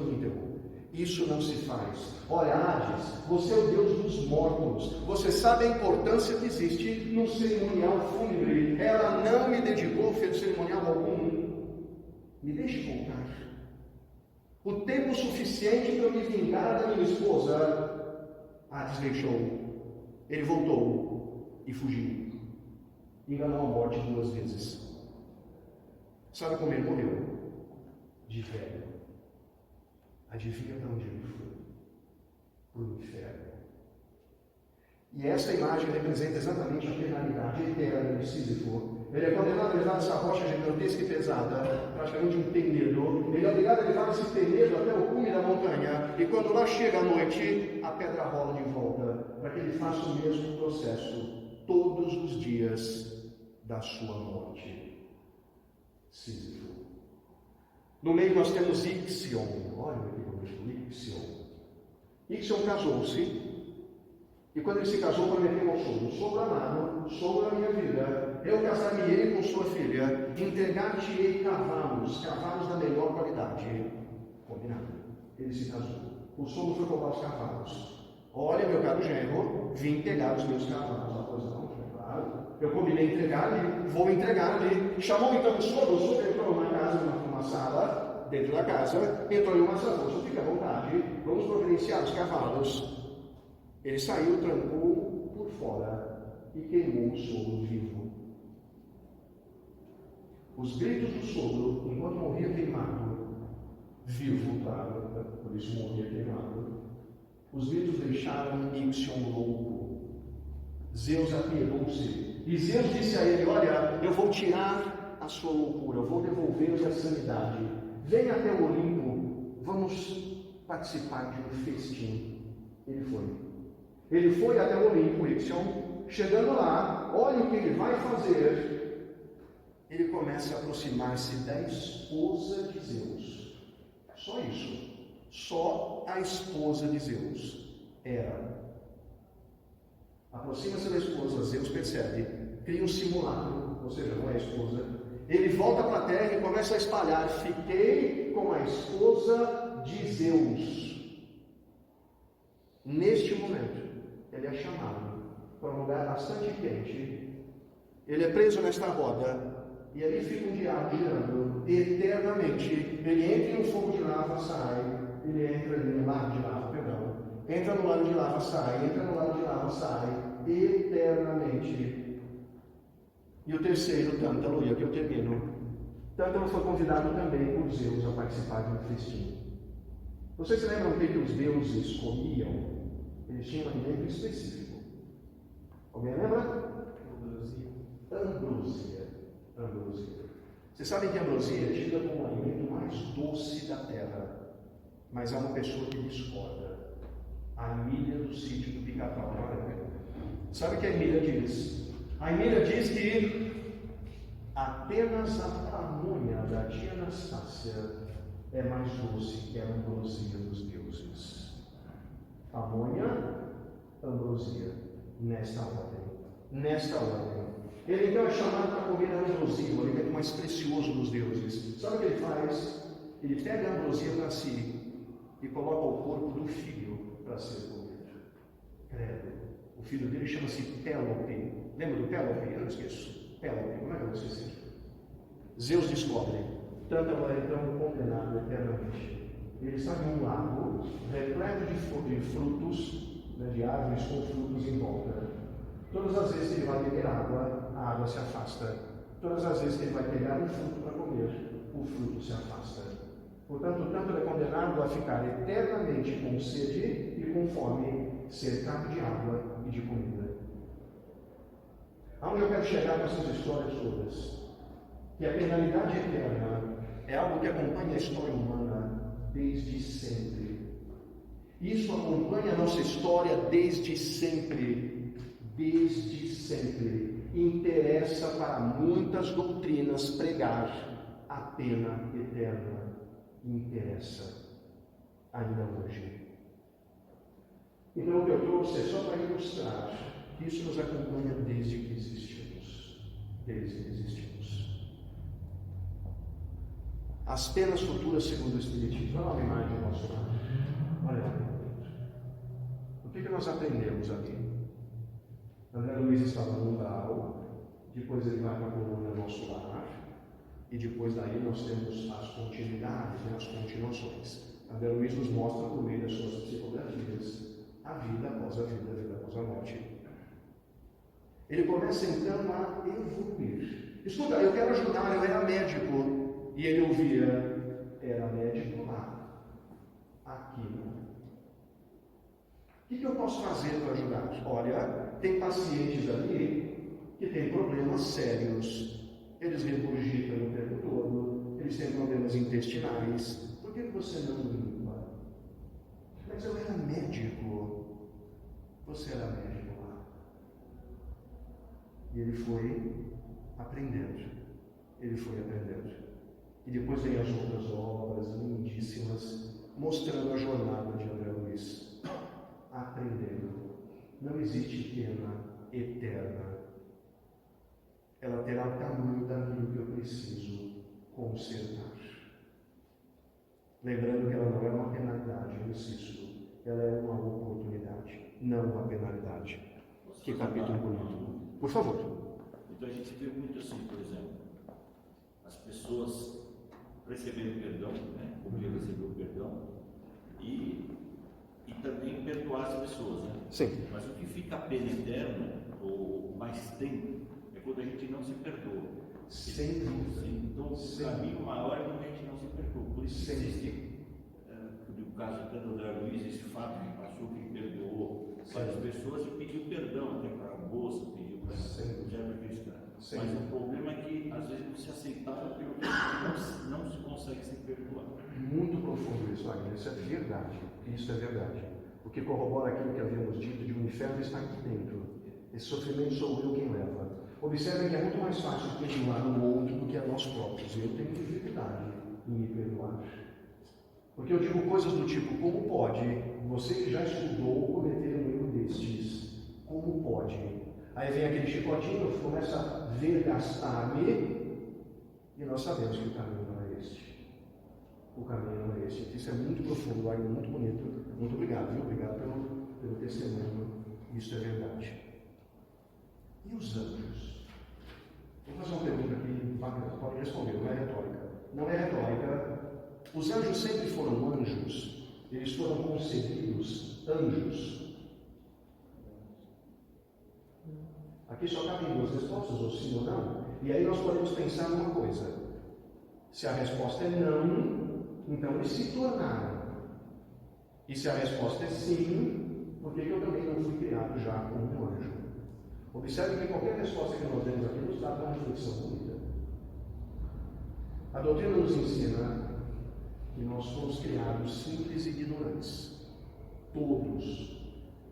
me enterrou. Isso não se faz. Olha, Hades, você é o Deus dos mortos. Você sabe a importância que existe num cerimonial fúnebre. Ela não me dedicou a cerimonial algum. Me deixe voltar. O tempo suficiente para eu me vingar da minha esposa. Hades deixou. Ele voltou e fugiu. Enganou a morte 2 vezes. Sabe como ele morreu? De velho. Adivinha para onde ele foi? Para o inferno. E essa imagem representa exatamente a penalidade eterna de Sísifo. Ele é condenado a levar essa rocha gigantesca e pesada, praticamente um penedo. Ele é obrigado madrugada ele vai se peleando até o cume da montanha, e quando lá chega a noite, a pedra rola de volta, para que ele faça o mesmo processo todos os dias da sua morte. Sísifo. No meio nós temos Ixion. Olha o Ixion. Ixion casou-se, e quando ele se casou, prometeu ao sogro: sogro amado, sogro da minha vida, eu casar-me-ei com sua filha, entregar-te-ei cavalos da melhor qualidade. Combinado. Ele se casou. O sogro foi roubar os cavalos. Olha, meu caro genro, vim pegar os meus cavalos. Ah, pois não, claro. Eu combinei entregar-lhe, vou entregar-lhe. Chamou então o sogro entrou na casa, numa sala, dentro da casa, entrou em uma sala, só fica à vontade, vamos providenciar os cavalos. Ele saiu, trancou por fora e queimou o sogro vivo. Os gritos do sogro, enquanto morria queimado, vivo, claro, por isso morria queimado, os gritos deixaram Ixion louco. Zeus apiedou-se, e Zeus disse a ele: olha, eu vou tirar a sua loucura, eu vou devolver-lhe a sanidade. Venha até o Olimpo, vamos participar de um festim. Ele foi até o Olimpo, Ixion. Chegando lá, olha o que ele vai fazer. Ele começa a aproximar-se da esposa de Zeus. Só isso. Só a esposa de Zeus. Aproxima-se da esposa, Zeus percebe, cria um simulacro, ou seja, não é a esposa. Ele volta para a terra e começa a espalhar: fiquei com a esposa de Zeus. Neste momento, ele é chamado para um lugar bastante quente. Ele é preso nesta roda, e ali fica um diabo girando eternamente. Ele entra em um fogo de lava, sai. Ele entra no lago de lava, perdão. Entra no lago de lava, sai. Entra no lago de lava, sai. Eternamente. E o terceiro, Tântalo, e aqui eu termino. Tântalo foi convidado também por Zeus a participar de um festim. Vocês se lembram o que os deuses comiam? Eles tinham um alimento específico. Alguém lembra? Ambrosia. Vocês sabem que a ambrosia é tida como o alimento mais doce da terra. Mas há uma pessoa que discorda. A Emília do sítio do Pica-Pau. Sabe o que a Emília diz? A Emília diz que apenas a pamonha da tia Anastácia é mais doce que a ambrosia dos deuses. Pamonha, ambrosia, nesta ordem. Ele então é chamado para comer a ambrosia, o alimento mais precioso dos deuses. Sabe o que ele faz? Ele pega a ambrosia para si e coloca o corpo do filho para ser comido. Credo. O filho dele chama-se Pélope. Lembra do Pélope? Eu não esqueço. Pélope, como é que eu vou esquecer? Zeus descobre. Tântalo é então condenado eternamente. Ele está em um lago repleto de frutos, de árvores com frutos em volta. Todas as vezes que ele vai beber água, a água se afasta. Todas as vezes que ele vai pegar um fruto para comer, o fruto se afasta. Portanto, o Tântalo é condenado a ficar eternamente com sede e com fome, cercado de água e de comida. Aonde eu quero chegar com essas histórias todas? Que a penalidade eterna é algo que acompanha a história humana desde sempre. Isso acompanha a nossa história desde sempre. Desde sempre. Interessa para muitas doutrinas pregar a pena eterna. Interessa ainda hoje. Então, o que eu trouxe é só para ilustrar que isso nos acompanha desde que existimos. As penas futuras segundo o Espiritismo. Olha lá uma imagem do nosso lado. Olha lá. O que nós aprendemos aqui? André Luiz estava no umbral, depois ele vai para a coluna Nosso Lar, e depois daí nós temos as continuidades, as continuações. André Luiz nos mostra por meio das suas psicografias a vida após a vida, a vida após a morte. Ele começa então a evoluir. Escuta, eu quero ajudar, eu era médico. E ele ouvia, era médico lá, aqui não. O que eu posso fazer para ajudar? Olha, tem pacientes ali que têm problemas sérios. Eles regurgitam o tempo todo, eles têm problemas intestinais. Por que você não limpa? Mas eu era médico. Você era médico lá. E ele foi aprendendo. Ele foi aprendendo. E depois vem as outras obras lindíssimas, mostrando a jornada de André Luiz. Aprendendo. Não existe pena eterna. Ela terá o tamanho daquilo que eu preciso consertar. Lembrando que ela não é uma penalidade, eu insisto. Ela é uma oportunidade, não uma penalidade. Que capítulo bonito. Por favor. Então a gente vê muito assim, por exemplo, as pessoas receberem perdão, né? Podia receber o perdão e também perdoar as pessoas, né? Sim. Mas o que fica a pena eterna, ou mais tempo, é quando a gente não se perdoa. Sem dúvida. Então o caminho maior é quando a gente não se perdoa. Por isso existe, no caso até do André Luiz, esse fato que passou, que perdoou várias pessoas e pediu perdão até para a moça, pediu para o Gerber Cristã. Mas o problema é que às vezes não se aceitava porque não se consegue se perdoar. Muito profundo isso, Wagner. Isso é verdade. Isso é verdade. Porque corrobora aquilo que havíamos dito de o inferno está aqui dentro. Esse sofrimento sou eu quem leva. Observem que é muito mais fácil perdoar o outro do que a nós próprios. Eu tenho dificuldade em me perdoar. Porque eu digo coisas do tipo, como pode você que já estudou cometer um erro destes? Como pode? Aí vem aquele chicotinho, começa a vergastar-me, e nós sabemos que o caminho não é este. O caminho não é este. Isso é muito profundo, é muito bonito. Muito obrigado, viu? Obrigado pelo testemunho. Isso é verdade. E os anjos? Vou fazer uma pergunta aqui, pode responder, não é retórica. Não é retórica. Os anjos sempre foram anjos. Eles foram concebidos anjos. Aqui só cabem duas respostas, ou sim ou não. E aí nós podemos pensar numa coisa. Se a resposta é não, então eles se tornaram. E se a resposta é sim, por que eu também não fui criado já como um anjo? Observe que qualquer resposta que nós demos aqui nos dá uma reflexão bonita. A doutrina nos ensina que nós fomos criados simples e ignorantes. Todos.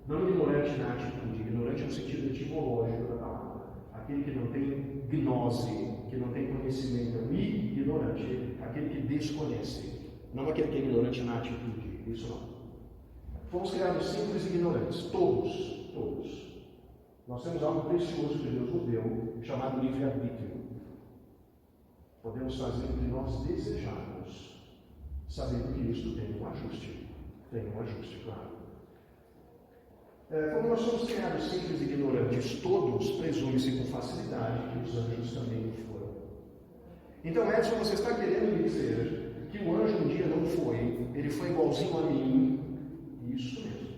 Não ignorante na atitude, ignorante no sentido etimológico da palavra. Aquele que não tem gnose, que não tem conhecimento, é o ignorante, aquele que desconhece. Não aquele que é ignorante na atitude, isso não. Fomos criados simples e ignorantes, todos, todos. Nós temos algo precioso que Deus nos deu, chamado livre-arbítrio. Podemos fazer o que nós desejarmos, sabendo que isso tem um ajuste. Tem um ajuste, claro. Como nós somos criados simples e ignorantes, todos, presume-se com facilidade que os anjos também o foram. Então, Edson, você está querendo me dizer que o anjo um dia não foi, ele foi igualzinho a mim? Isso mesmo.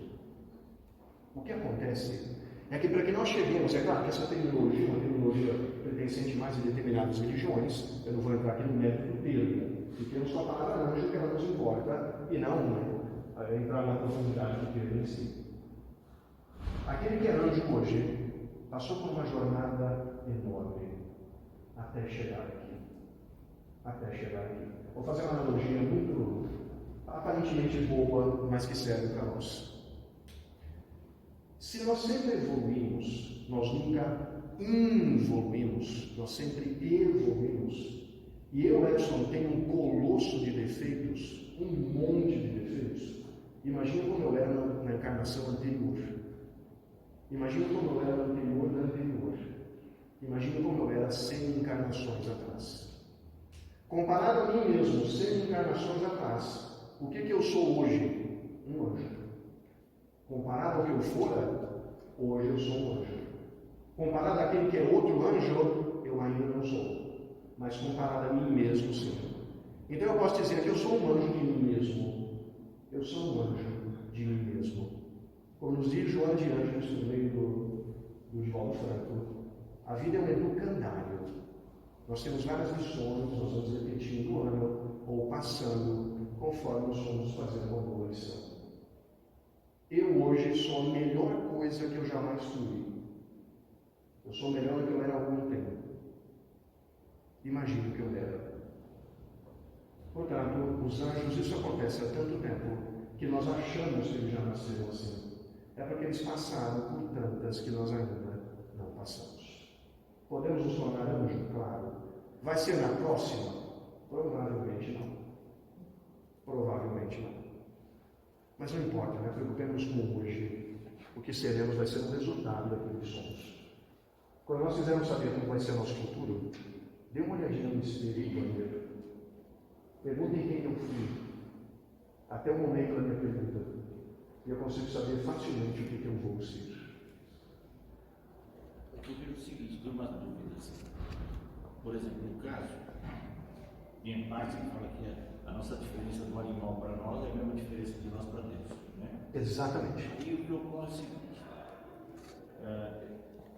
O que acontece é que para que nós cheguemos, é claro que essa terminologia é uma terminologia pertencente mais a determinadas religiões, eu não vou entrar aqui no mérito do termo, porque temos só a palavra anjo que ela nos importa, e não entrar na profundidade do termo em si. Aquele que é anjo hoje passou por uma jornada enorme até chegar aqui. Até chegar aqui. Vou fazer uma analogia muito aparentemente boa, mas que serve para nós. Se nós sempre evoluímos, nós nunca involuímos, nós sempre evoluímos. E eu, Edson, tenho um colosso de defeitos, um monte de defeitos. Imagina como eu era na encarnação anterior. Imagina como eu era no anterior da anterior. Imagina como eu era 100 encarnações atrás. Comparado a mim mesmo, 100 encarnações atrás, o que eu sou hoje? Um anjo. Comparado ao que eu fora, hoje eu sou um anjo. Comparado àquele que é outro anjo, eu ainda não sou. Mas comparado a mim mesmo, sim. Então eu posso dizer que eu sou um anjo de mim mesmo. Eu sou um anjo de mim mesmo. Como nos diz João de Ângeles, no meio do Divaldo Franco, a vida é um educandário. Nós temos várias lições, nós vamos repetindo o ano ou passando, conforme nós vamos fazendo uma boa lição. Eu hoje sou a melhor coisa que eu jamais fui. Eu sou melhor do que eu era há algum tempo. Imagino que eu era. Portanto, os anjos, isso acontece há tanto tempo que nós achamos que eles já nasceram assim. É porque eles passaram por tantas que nós ainda não passamos. Podemos nos tornar anjo? Claro. Vai ser na próxima? Provavelmente não. Provavelmente não. Mas não importa, né? Preocupemos com hoje. O que seremos vai ser um resultado daquilo que somos. Quando nós quisermos saber como vai ser o nosso futuro, dê uma olhadinha no espelho do banheiro. Perguntem quem eu fui. Até o momento da minha pergunta. E eu consigo saber facilmente o que eu vou ser. Eu vejo o seguinte, tenho umas dúvidas. Por exemplo, no caso, em parte ele fala que a nossa diferença do animal para nós é a mesma diferença de nós para Deus. Né? Exatamente. E o que ocorre é o seguinte,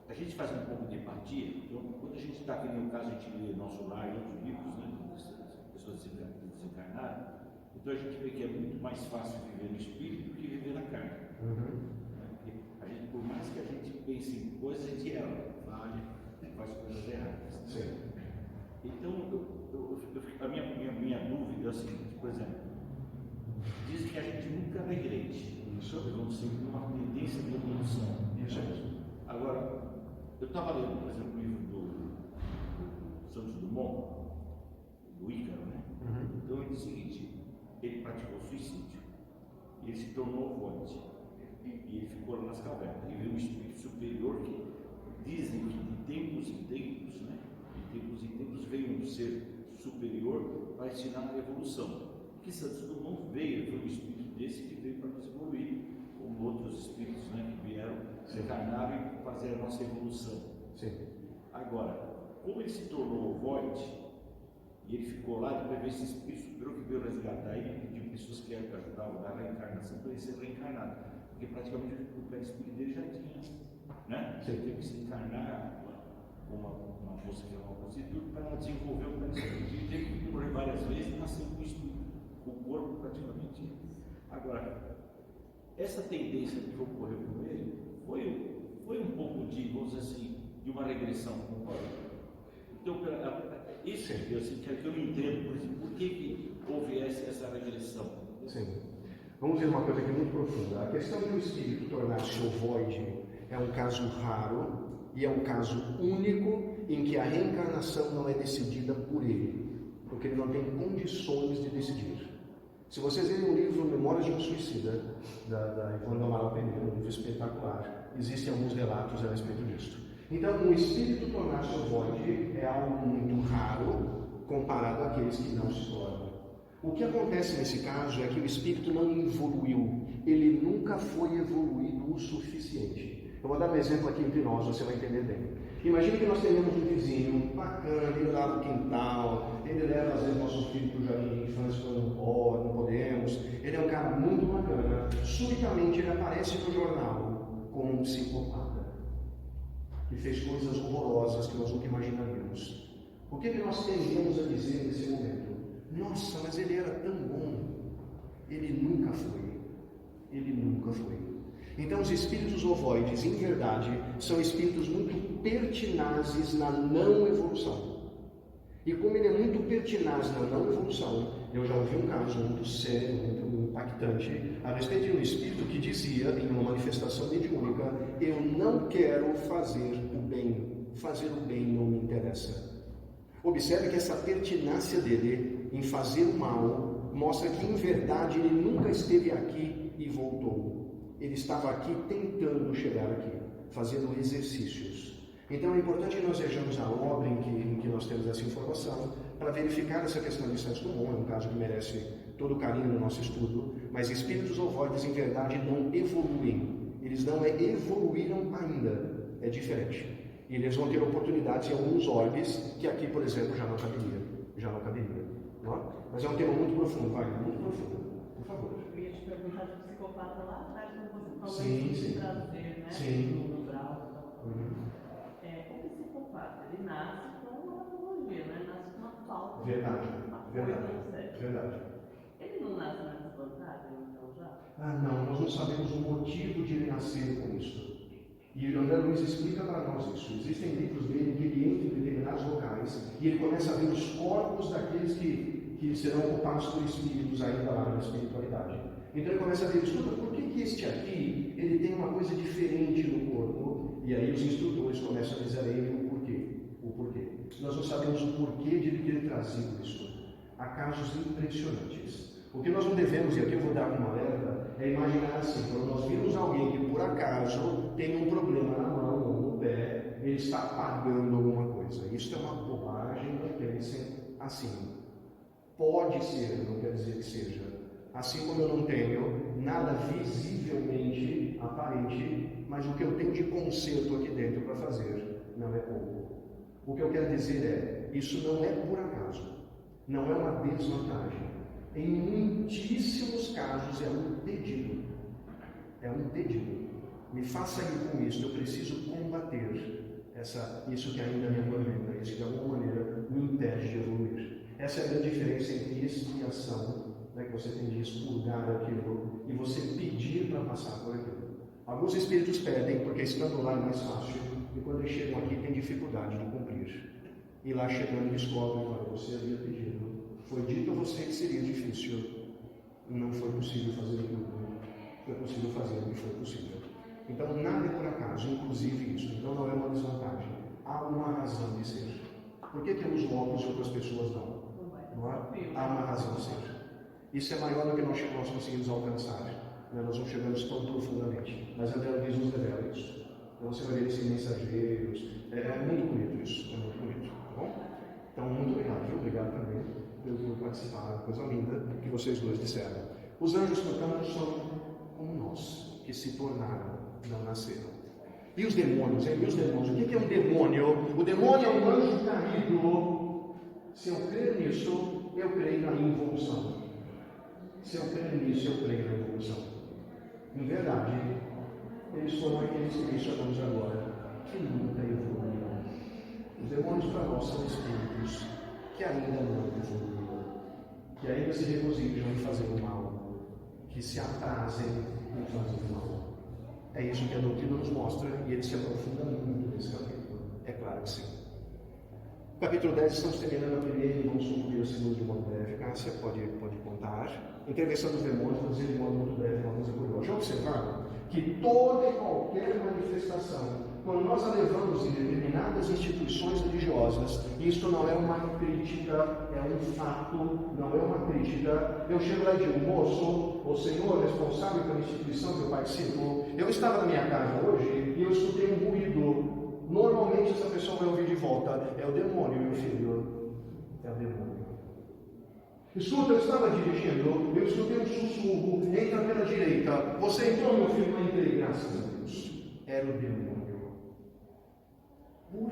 a gente faz um pouco de empatia, então quando a gente está aqui no caso, a gente lê Nosso Lar e outros livros, né, pessoas desencarnadas, então a gente vê que é muito mais fácil viver no espírito do que viver na carne. A gente, por mais que a gente pense em coisas, a gente erra, falha, faz coisas erradas. Sim. Então, a minha dúvida é a seguinte, por exemplo, dizem que a gente nunca regrede. Isso. Vamos sempre numa tendência de evolução. Isso mesmo. Agora, eu estava lendo, por exemplo, o livro do Santos Dumont, do Ícaro, né? Então ele diz o seguinte, ele praticou suicídio, e ele se tornou voante, e ele ficou lá nas cavernas, e viu um espírito superior que dizem que de tempos em tempos, né? De tempos em tempos veio um ser superior para ensinar a evolução. Que Santos Dumont veio, foi um espírito desse que veio para nos evoluir, como outros espíritos, né, que vieram, se encarnaram e fazer a nossa evolução. Sim. Agora, como ele se tornou void, e ele ficou lá, depois veio esse espírito superior que veio resgatar ele e pediu pessoas que ajudavam na reencarnação para ele ser reencarnado, porque praticamente o perispírito dele já tinha, né? Ele teve que se encarnar com uma moça que é uma prostituta para ela desenvolver o perispírito. Ele teve que morrer várias vezes e nasceu com o espírito, com o corpo praticamente. Agora, essa tendência que ocorreu com ele foi um pouco de, vamos dizer assim, de uma regressão. Então, isso que eu não entendo, por exemplo, por que houve essa regressão? Sim. Vamos ver uma coisa aqui muito profunda. A questão de o espírito tornar-se ovoide é um caso raro e é um caso único em que a reencarnação não é decidida por ele, porque ele não tem condições de decidir. Se vocês lerem o livro Memórias de um Suicida, da Ivone do Amaral Pereira, um livro espetacular, existem alguns relatos a respeito disso. Então, o espírito tornar-se ovoide é algo muito raro comparado àqueles que não se tornam. O que acontece nesse caso é que o espírito não evoluiu, ele nunca foi evoluído o suficiente. Eu vou dar um exemplo aqui entre nós, você vai entender bem. Imagine que nós tenhamos um vizinho bacana, ele lava o quintal, ele leva às vezes nosso filho para o jardim de infância quando não podemos, ele é um cara muito bacana. Subitamente ele aparece no jornal como um psicopata, que fez coisas horrorosas que nós nunca imaginaríamos. O que nós tendemos a dizer nesse momento? Nossa, mas ele era tão bom. Ele nunca foi. Ele nunca foi. Então, os espíritos ovoides, em verdade, são espíritos muito pertinazes na não evolução. E como ele é muito pertinaz na não evolução, eu já ouvi um caso muito sério, muito impactante, a respeito de um espírito que dizia, em uma manifestação mediúnica, eu não quero fazer o bem não me interessa. Observe que essa pertinácia dele em fazer o mal mostra que, em verdade, ele nunca esteve aqui e voltou. Ele estava aqui tentando chegar aqui, fazendo exercícios. Então é importante que nós vejamos a obra em que nós temos essa informação, para verificar essa questão de Santos Dumont. É um caso que merece todo o carinho no nosso estudo, mas espíritos ovoides, em verdade, não evoluem. Eles não evoluíram ainda, é diferente. E eles vão ter oportunidades em alguns orbes, que aqui, por exemplo, já não caberia. Não? Mas é um tema muito profundo, muito profundo. Por favor. Eu ia te perguntar do psicopata lá atrás, quando você falou Sim. de prazer, né? Sim. No grau. O psicopata, ele nasce com uma patologia, né? Nasce com uma falta. Verdade. Verdade. Ele não nasce na desvantagem, então já? Não, nós não sabemos o motivo de ele nascer com isso. E o André Luiz explica para nós isso. Existem livros dele que ele entra em determinados locais e ele começa a ver os corpos daqueles que que serão ocupados por espíritos ainda lá na espiritualidade. Então ele começa a dizer, escuta, por que este aqui, ele tem uma coisa diferente no corpo? E aí os instrutores começam a dizer a ele o porquê. O porquê. Nós não sabemos o porquê de ele ter trazido isso. Há casos impressionantes. O que nós não devemos, e aqui eu vou dar uma alerta, é imaginar assim, quando nós vimos alguém que por acaso tem um problema na mão ou no pé, ele está pagando alguma coisa. Isso é uma bobagem, não pensem assim. Pode ser, não quer dizer que seja. Assim como eu não tenho nada visivelmente aparente, mas o que eu tenho de conserto aqui dentro para fazer não é pouco. O que eu quero dizer é, isso não é por acaso, não é uma desvantagem. Em muitíssimos casos é um pedido. É um pedido. Me faça ir com isso, eu preciso combater isso que ainda me atormenta, isso que de alguma maneira me impede de evoluir. Essa é a grande diferença entre expiação, né, que você tem de expurgar aquilo, e você pedir para passar por aquilo. Alguns espíritos pedem, porque estando lá é mais fácil, e quando eles chegam aqui tem dificuldade de cumprir. E lá chegando descobrem, olha, você havia pedido. Foi dito a você que seria difícil. Não foi possível fazer tudo. Foi possível fazer o que foi possível. Então, nada é por acaso, inclusive isso. Então, não é uma desvantagem. Há uma razão de ser. Por que eu uso óculos e outras pessoas não? Não há? Há uma razão de ser. Isso é maior do que nós conseguimos alcançar. Nós não chegamos tão profundamente. Mas a Bela nos revela isso. Então, você vai ver esses mensageiros. É muito bonito isso. É muito bonito. Tá bom? Então, muito obrigado. Viu? Obrigado também por participar, coisa linda que vocês dois disseram. Os anjos, portanto, são como nós, que se tornaram, não nasceram. E os demônios, hein? E os demônios? O que é um demônio? O demônio é um anjo caído. Se eu crer nisso, eu creio na involução. Se eu crer nisso, eu creio na involução. Em verdade, eles foram aqueles que mencionamos agora, que nunca evoluíram. Os demônios para nós são espíritos que ainda não evoluíram, que ainda se regozijam em fazer o mal, que se aprazem em fazer o mal. É isso que a doutrina nos mostra e ele se aprofunda muito nesse capítulo. É claro que sim. Capítulo 10, estamos terminando a primeira e vamos concluir a segunda de modo breve. Cássia pode contar. Intervenção dos demônios, vou dizer de modo muito breve, uma coisa curiosa. Já observaram que toda e qualquer manifestação, quando nós a levamos em determinadas instituições religiosas, isto não é uma crítica, é um fato, não é uma crítica. Eu chego lá e digo, moço, o senhor responsável pela instituição que eu participo, eu estava na minha casa hoje e eu escutei um ruído. Normalmente essa pessoa vai ouvir de volta, é o demônio, meu filho, é o demônio. Escuta, eu estava dirigindo, eu escutei um sussurro, entra pela direita. Você entrou, meu filho, não entrei, graças a Deus. Era o demônio. Por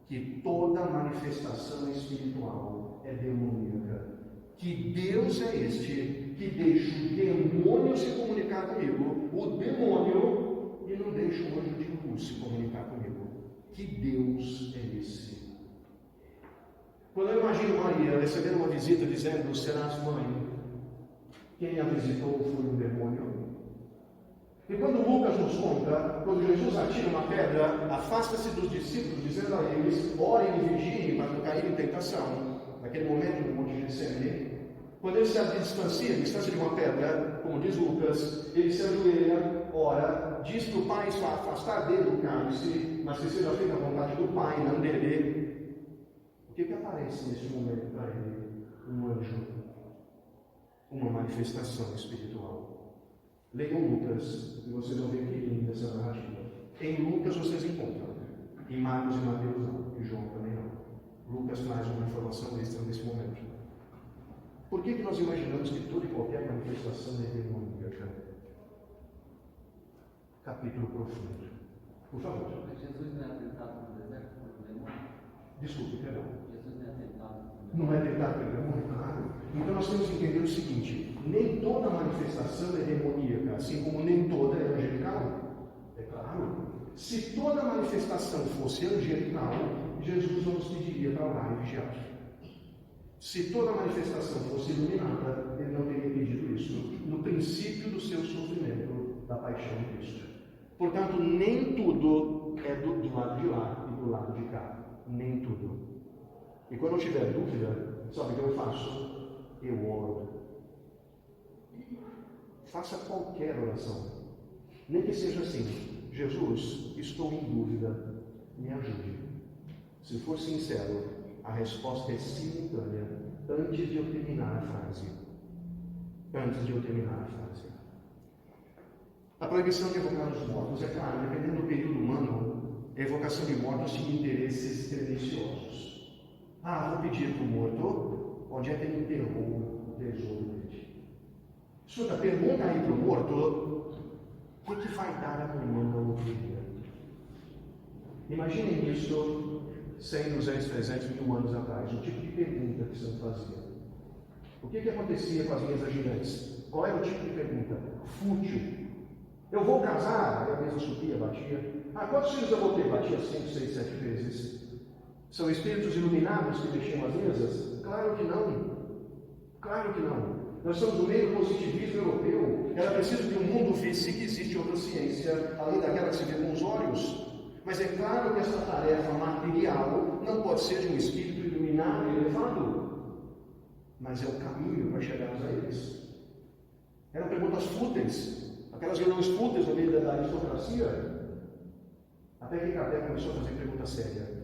que toda manifestação espiritual é demoníaca? Que Deus é este que deixa o demônio se comunicar comigo, o demônio, e não deixa o anjo de luz se comunicar comigo. Que Deus é esse? Quando eu imagino Maria recebendo uma visita dizendo, serás mãe, quem a visitou foi um demônio. E quando Lucas nos conta, quando Jesus atira uma pedra, afasta-se dos discípulos, dizendo a eles, orem e vigiem para não cair em tentação. Naquele momento, no Monte de Getsemane, quando ele se distancia, a distância de uma pedra, como diz Lucas, ele se ajoelha, ora, diz para o Pai afastar dele o cálice, mas que seja feita a vontade do Pai, não dele. O que aparece neste momento para ele? Um anjo, uma manifestação espiritual. Leiam Lucas, e vocês vão ver que linda essa narrativa. Em Lucas vocês encontram, em Marcos e Mateus não, e João também não. Lucas traz uma informação extra nesse momento. Por que nós imaginamos que toda e qualquer manifestação é demoníaca? Capítulo profundo. Por favor. Jesus não é tentado no deserto pelo demônio? Desculpe, perdão. Jesus não é tentado pelo demônio? Não é tentado pelo demônio, claro. Então nós temos que entender o seguinte: nem toda manifestação é demoníaca, assim como nem toda é angelical. É claro. Se toda manifestação fosse angelical, Jesus não nos pediria para orar e vigiar. Se toda manifestação fosse iluminada, ele não teria pedido isso no princípio do seu sofrimento, da paixão de Cristo. Portanto, nem tudo é do lado de lá e do lado de cá. Nem tudo. E quando eu tiver dúvida, Sabe o que eu faço? Eu oro. Faça qualquer oração. Nem que seja assim: Jesus, estou em dúvida, me ajude. Se for sincero, a resposta é simultânea antes de eu terminar a frase. Antes de eu terminar a frase. A proibição de evocar os mortos, é claro, dependendo do período humano, a evocação de mortos tinha interesses tendenciosos. Ah, vou pedir para o morto onde é que ele enterrou o tesouro dele. Escuta, pergunta aí para o morto o que vai dar amanhã na loteria. Imaginem isso 100, 200, 300, 1000 anos atrás, o tipo de pergunta que Santo fazia. O que acontecia com as mesas gigantes? Qual era o tipo de pergunta? Fútil. Eu vou casar? Aí a mesa subia, batia. Ah, quantos filhos eu vou ter? Batia 5, 6, 7 vezes. São espíritos iluminados que mexiam as mesas? Claro que não. Claro que não. Nós somos no meio do positivismo europeu. Era preciso que o mundo visse que existe outra ciência, além daquela que se vê com os olhos. Mas é claro que essa tarefa material não pode ser de um espírito iluminado e elevado. Mas é o caminho para chegarmos a eles. Eram perguntas fúteis. Aquelas reuniões fúteis no meio da aristocracia. Até que Kardec começou a fazer pergunta séria.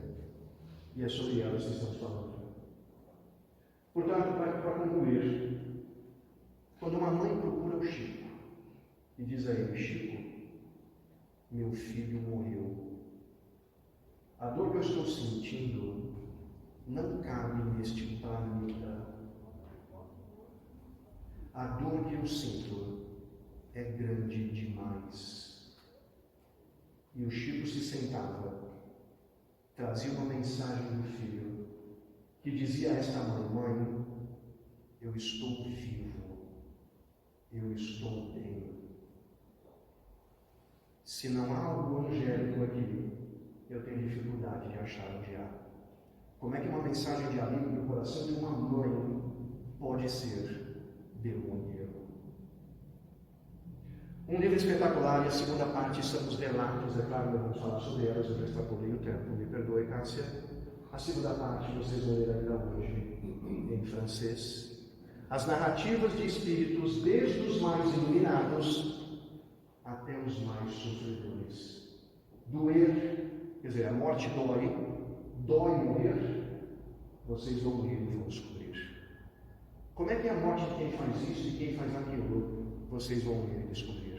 E é sobre elas que estamos falando. Portanto, para concluir, quando uma mãe procura o Chico e diz a ele: Chico, meu filho morreu. A dor que eu estou sentindo não cabe neste planeta. A dor que eu sinto é grande demais. E o Chico se sentava, trazia uma mensagem do filho, que dizia a esta mãe: mãe, eu estou vivo, eu estou bem. Se não há algo angélico aqui, eu tenho dificuldade de achar onde há. Como é que uma mensagem de alívio no coração de uma mãe pode ser demoníaco? Um livro espetacular, e a segunda parte são os relatos, é claro, nós vamos falar sobre elas, eu já extrapolei o tempo, me perdoe, Cássia. A segunda parte vocês vão ler ainda hoje, em francês. As narrativas de espíritos, desde os mais iluminados até os mais sofredores. Doer, quer dizer, a morte dói morrer, vocês vão ler e vão descobrir. Como é que é a morte de quem faz isso e quem faz aquilo? Vocês vão ler e descobrir.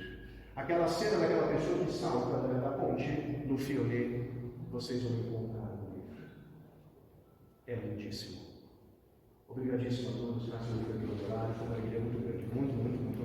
Aquela cena daquela pessoa que salta da ponte no filme, vocês vão encontrar no livro. É lindíssimo. Obrigadíssimo a todos, graças a Deus pelo horário, foi uma alegria muito grande, muito, muito, muito.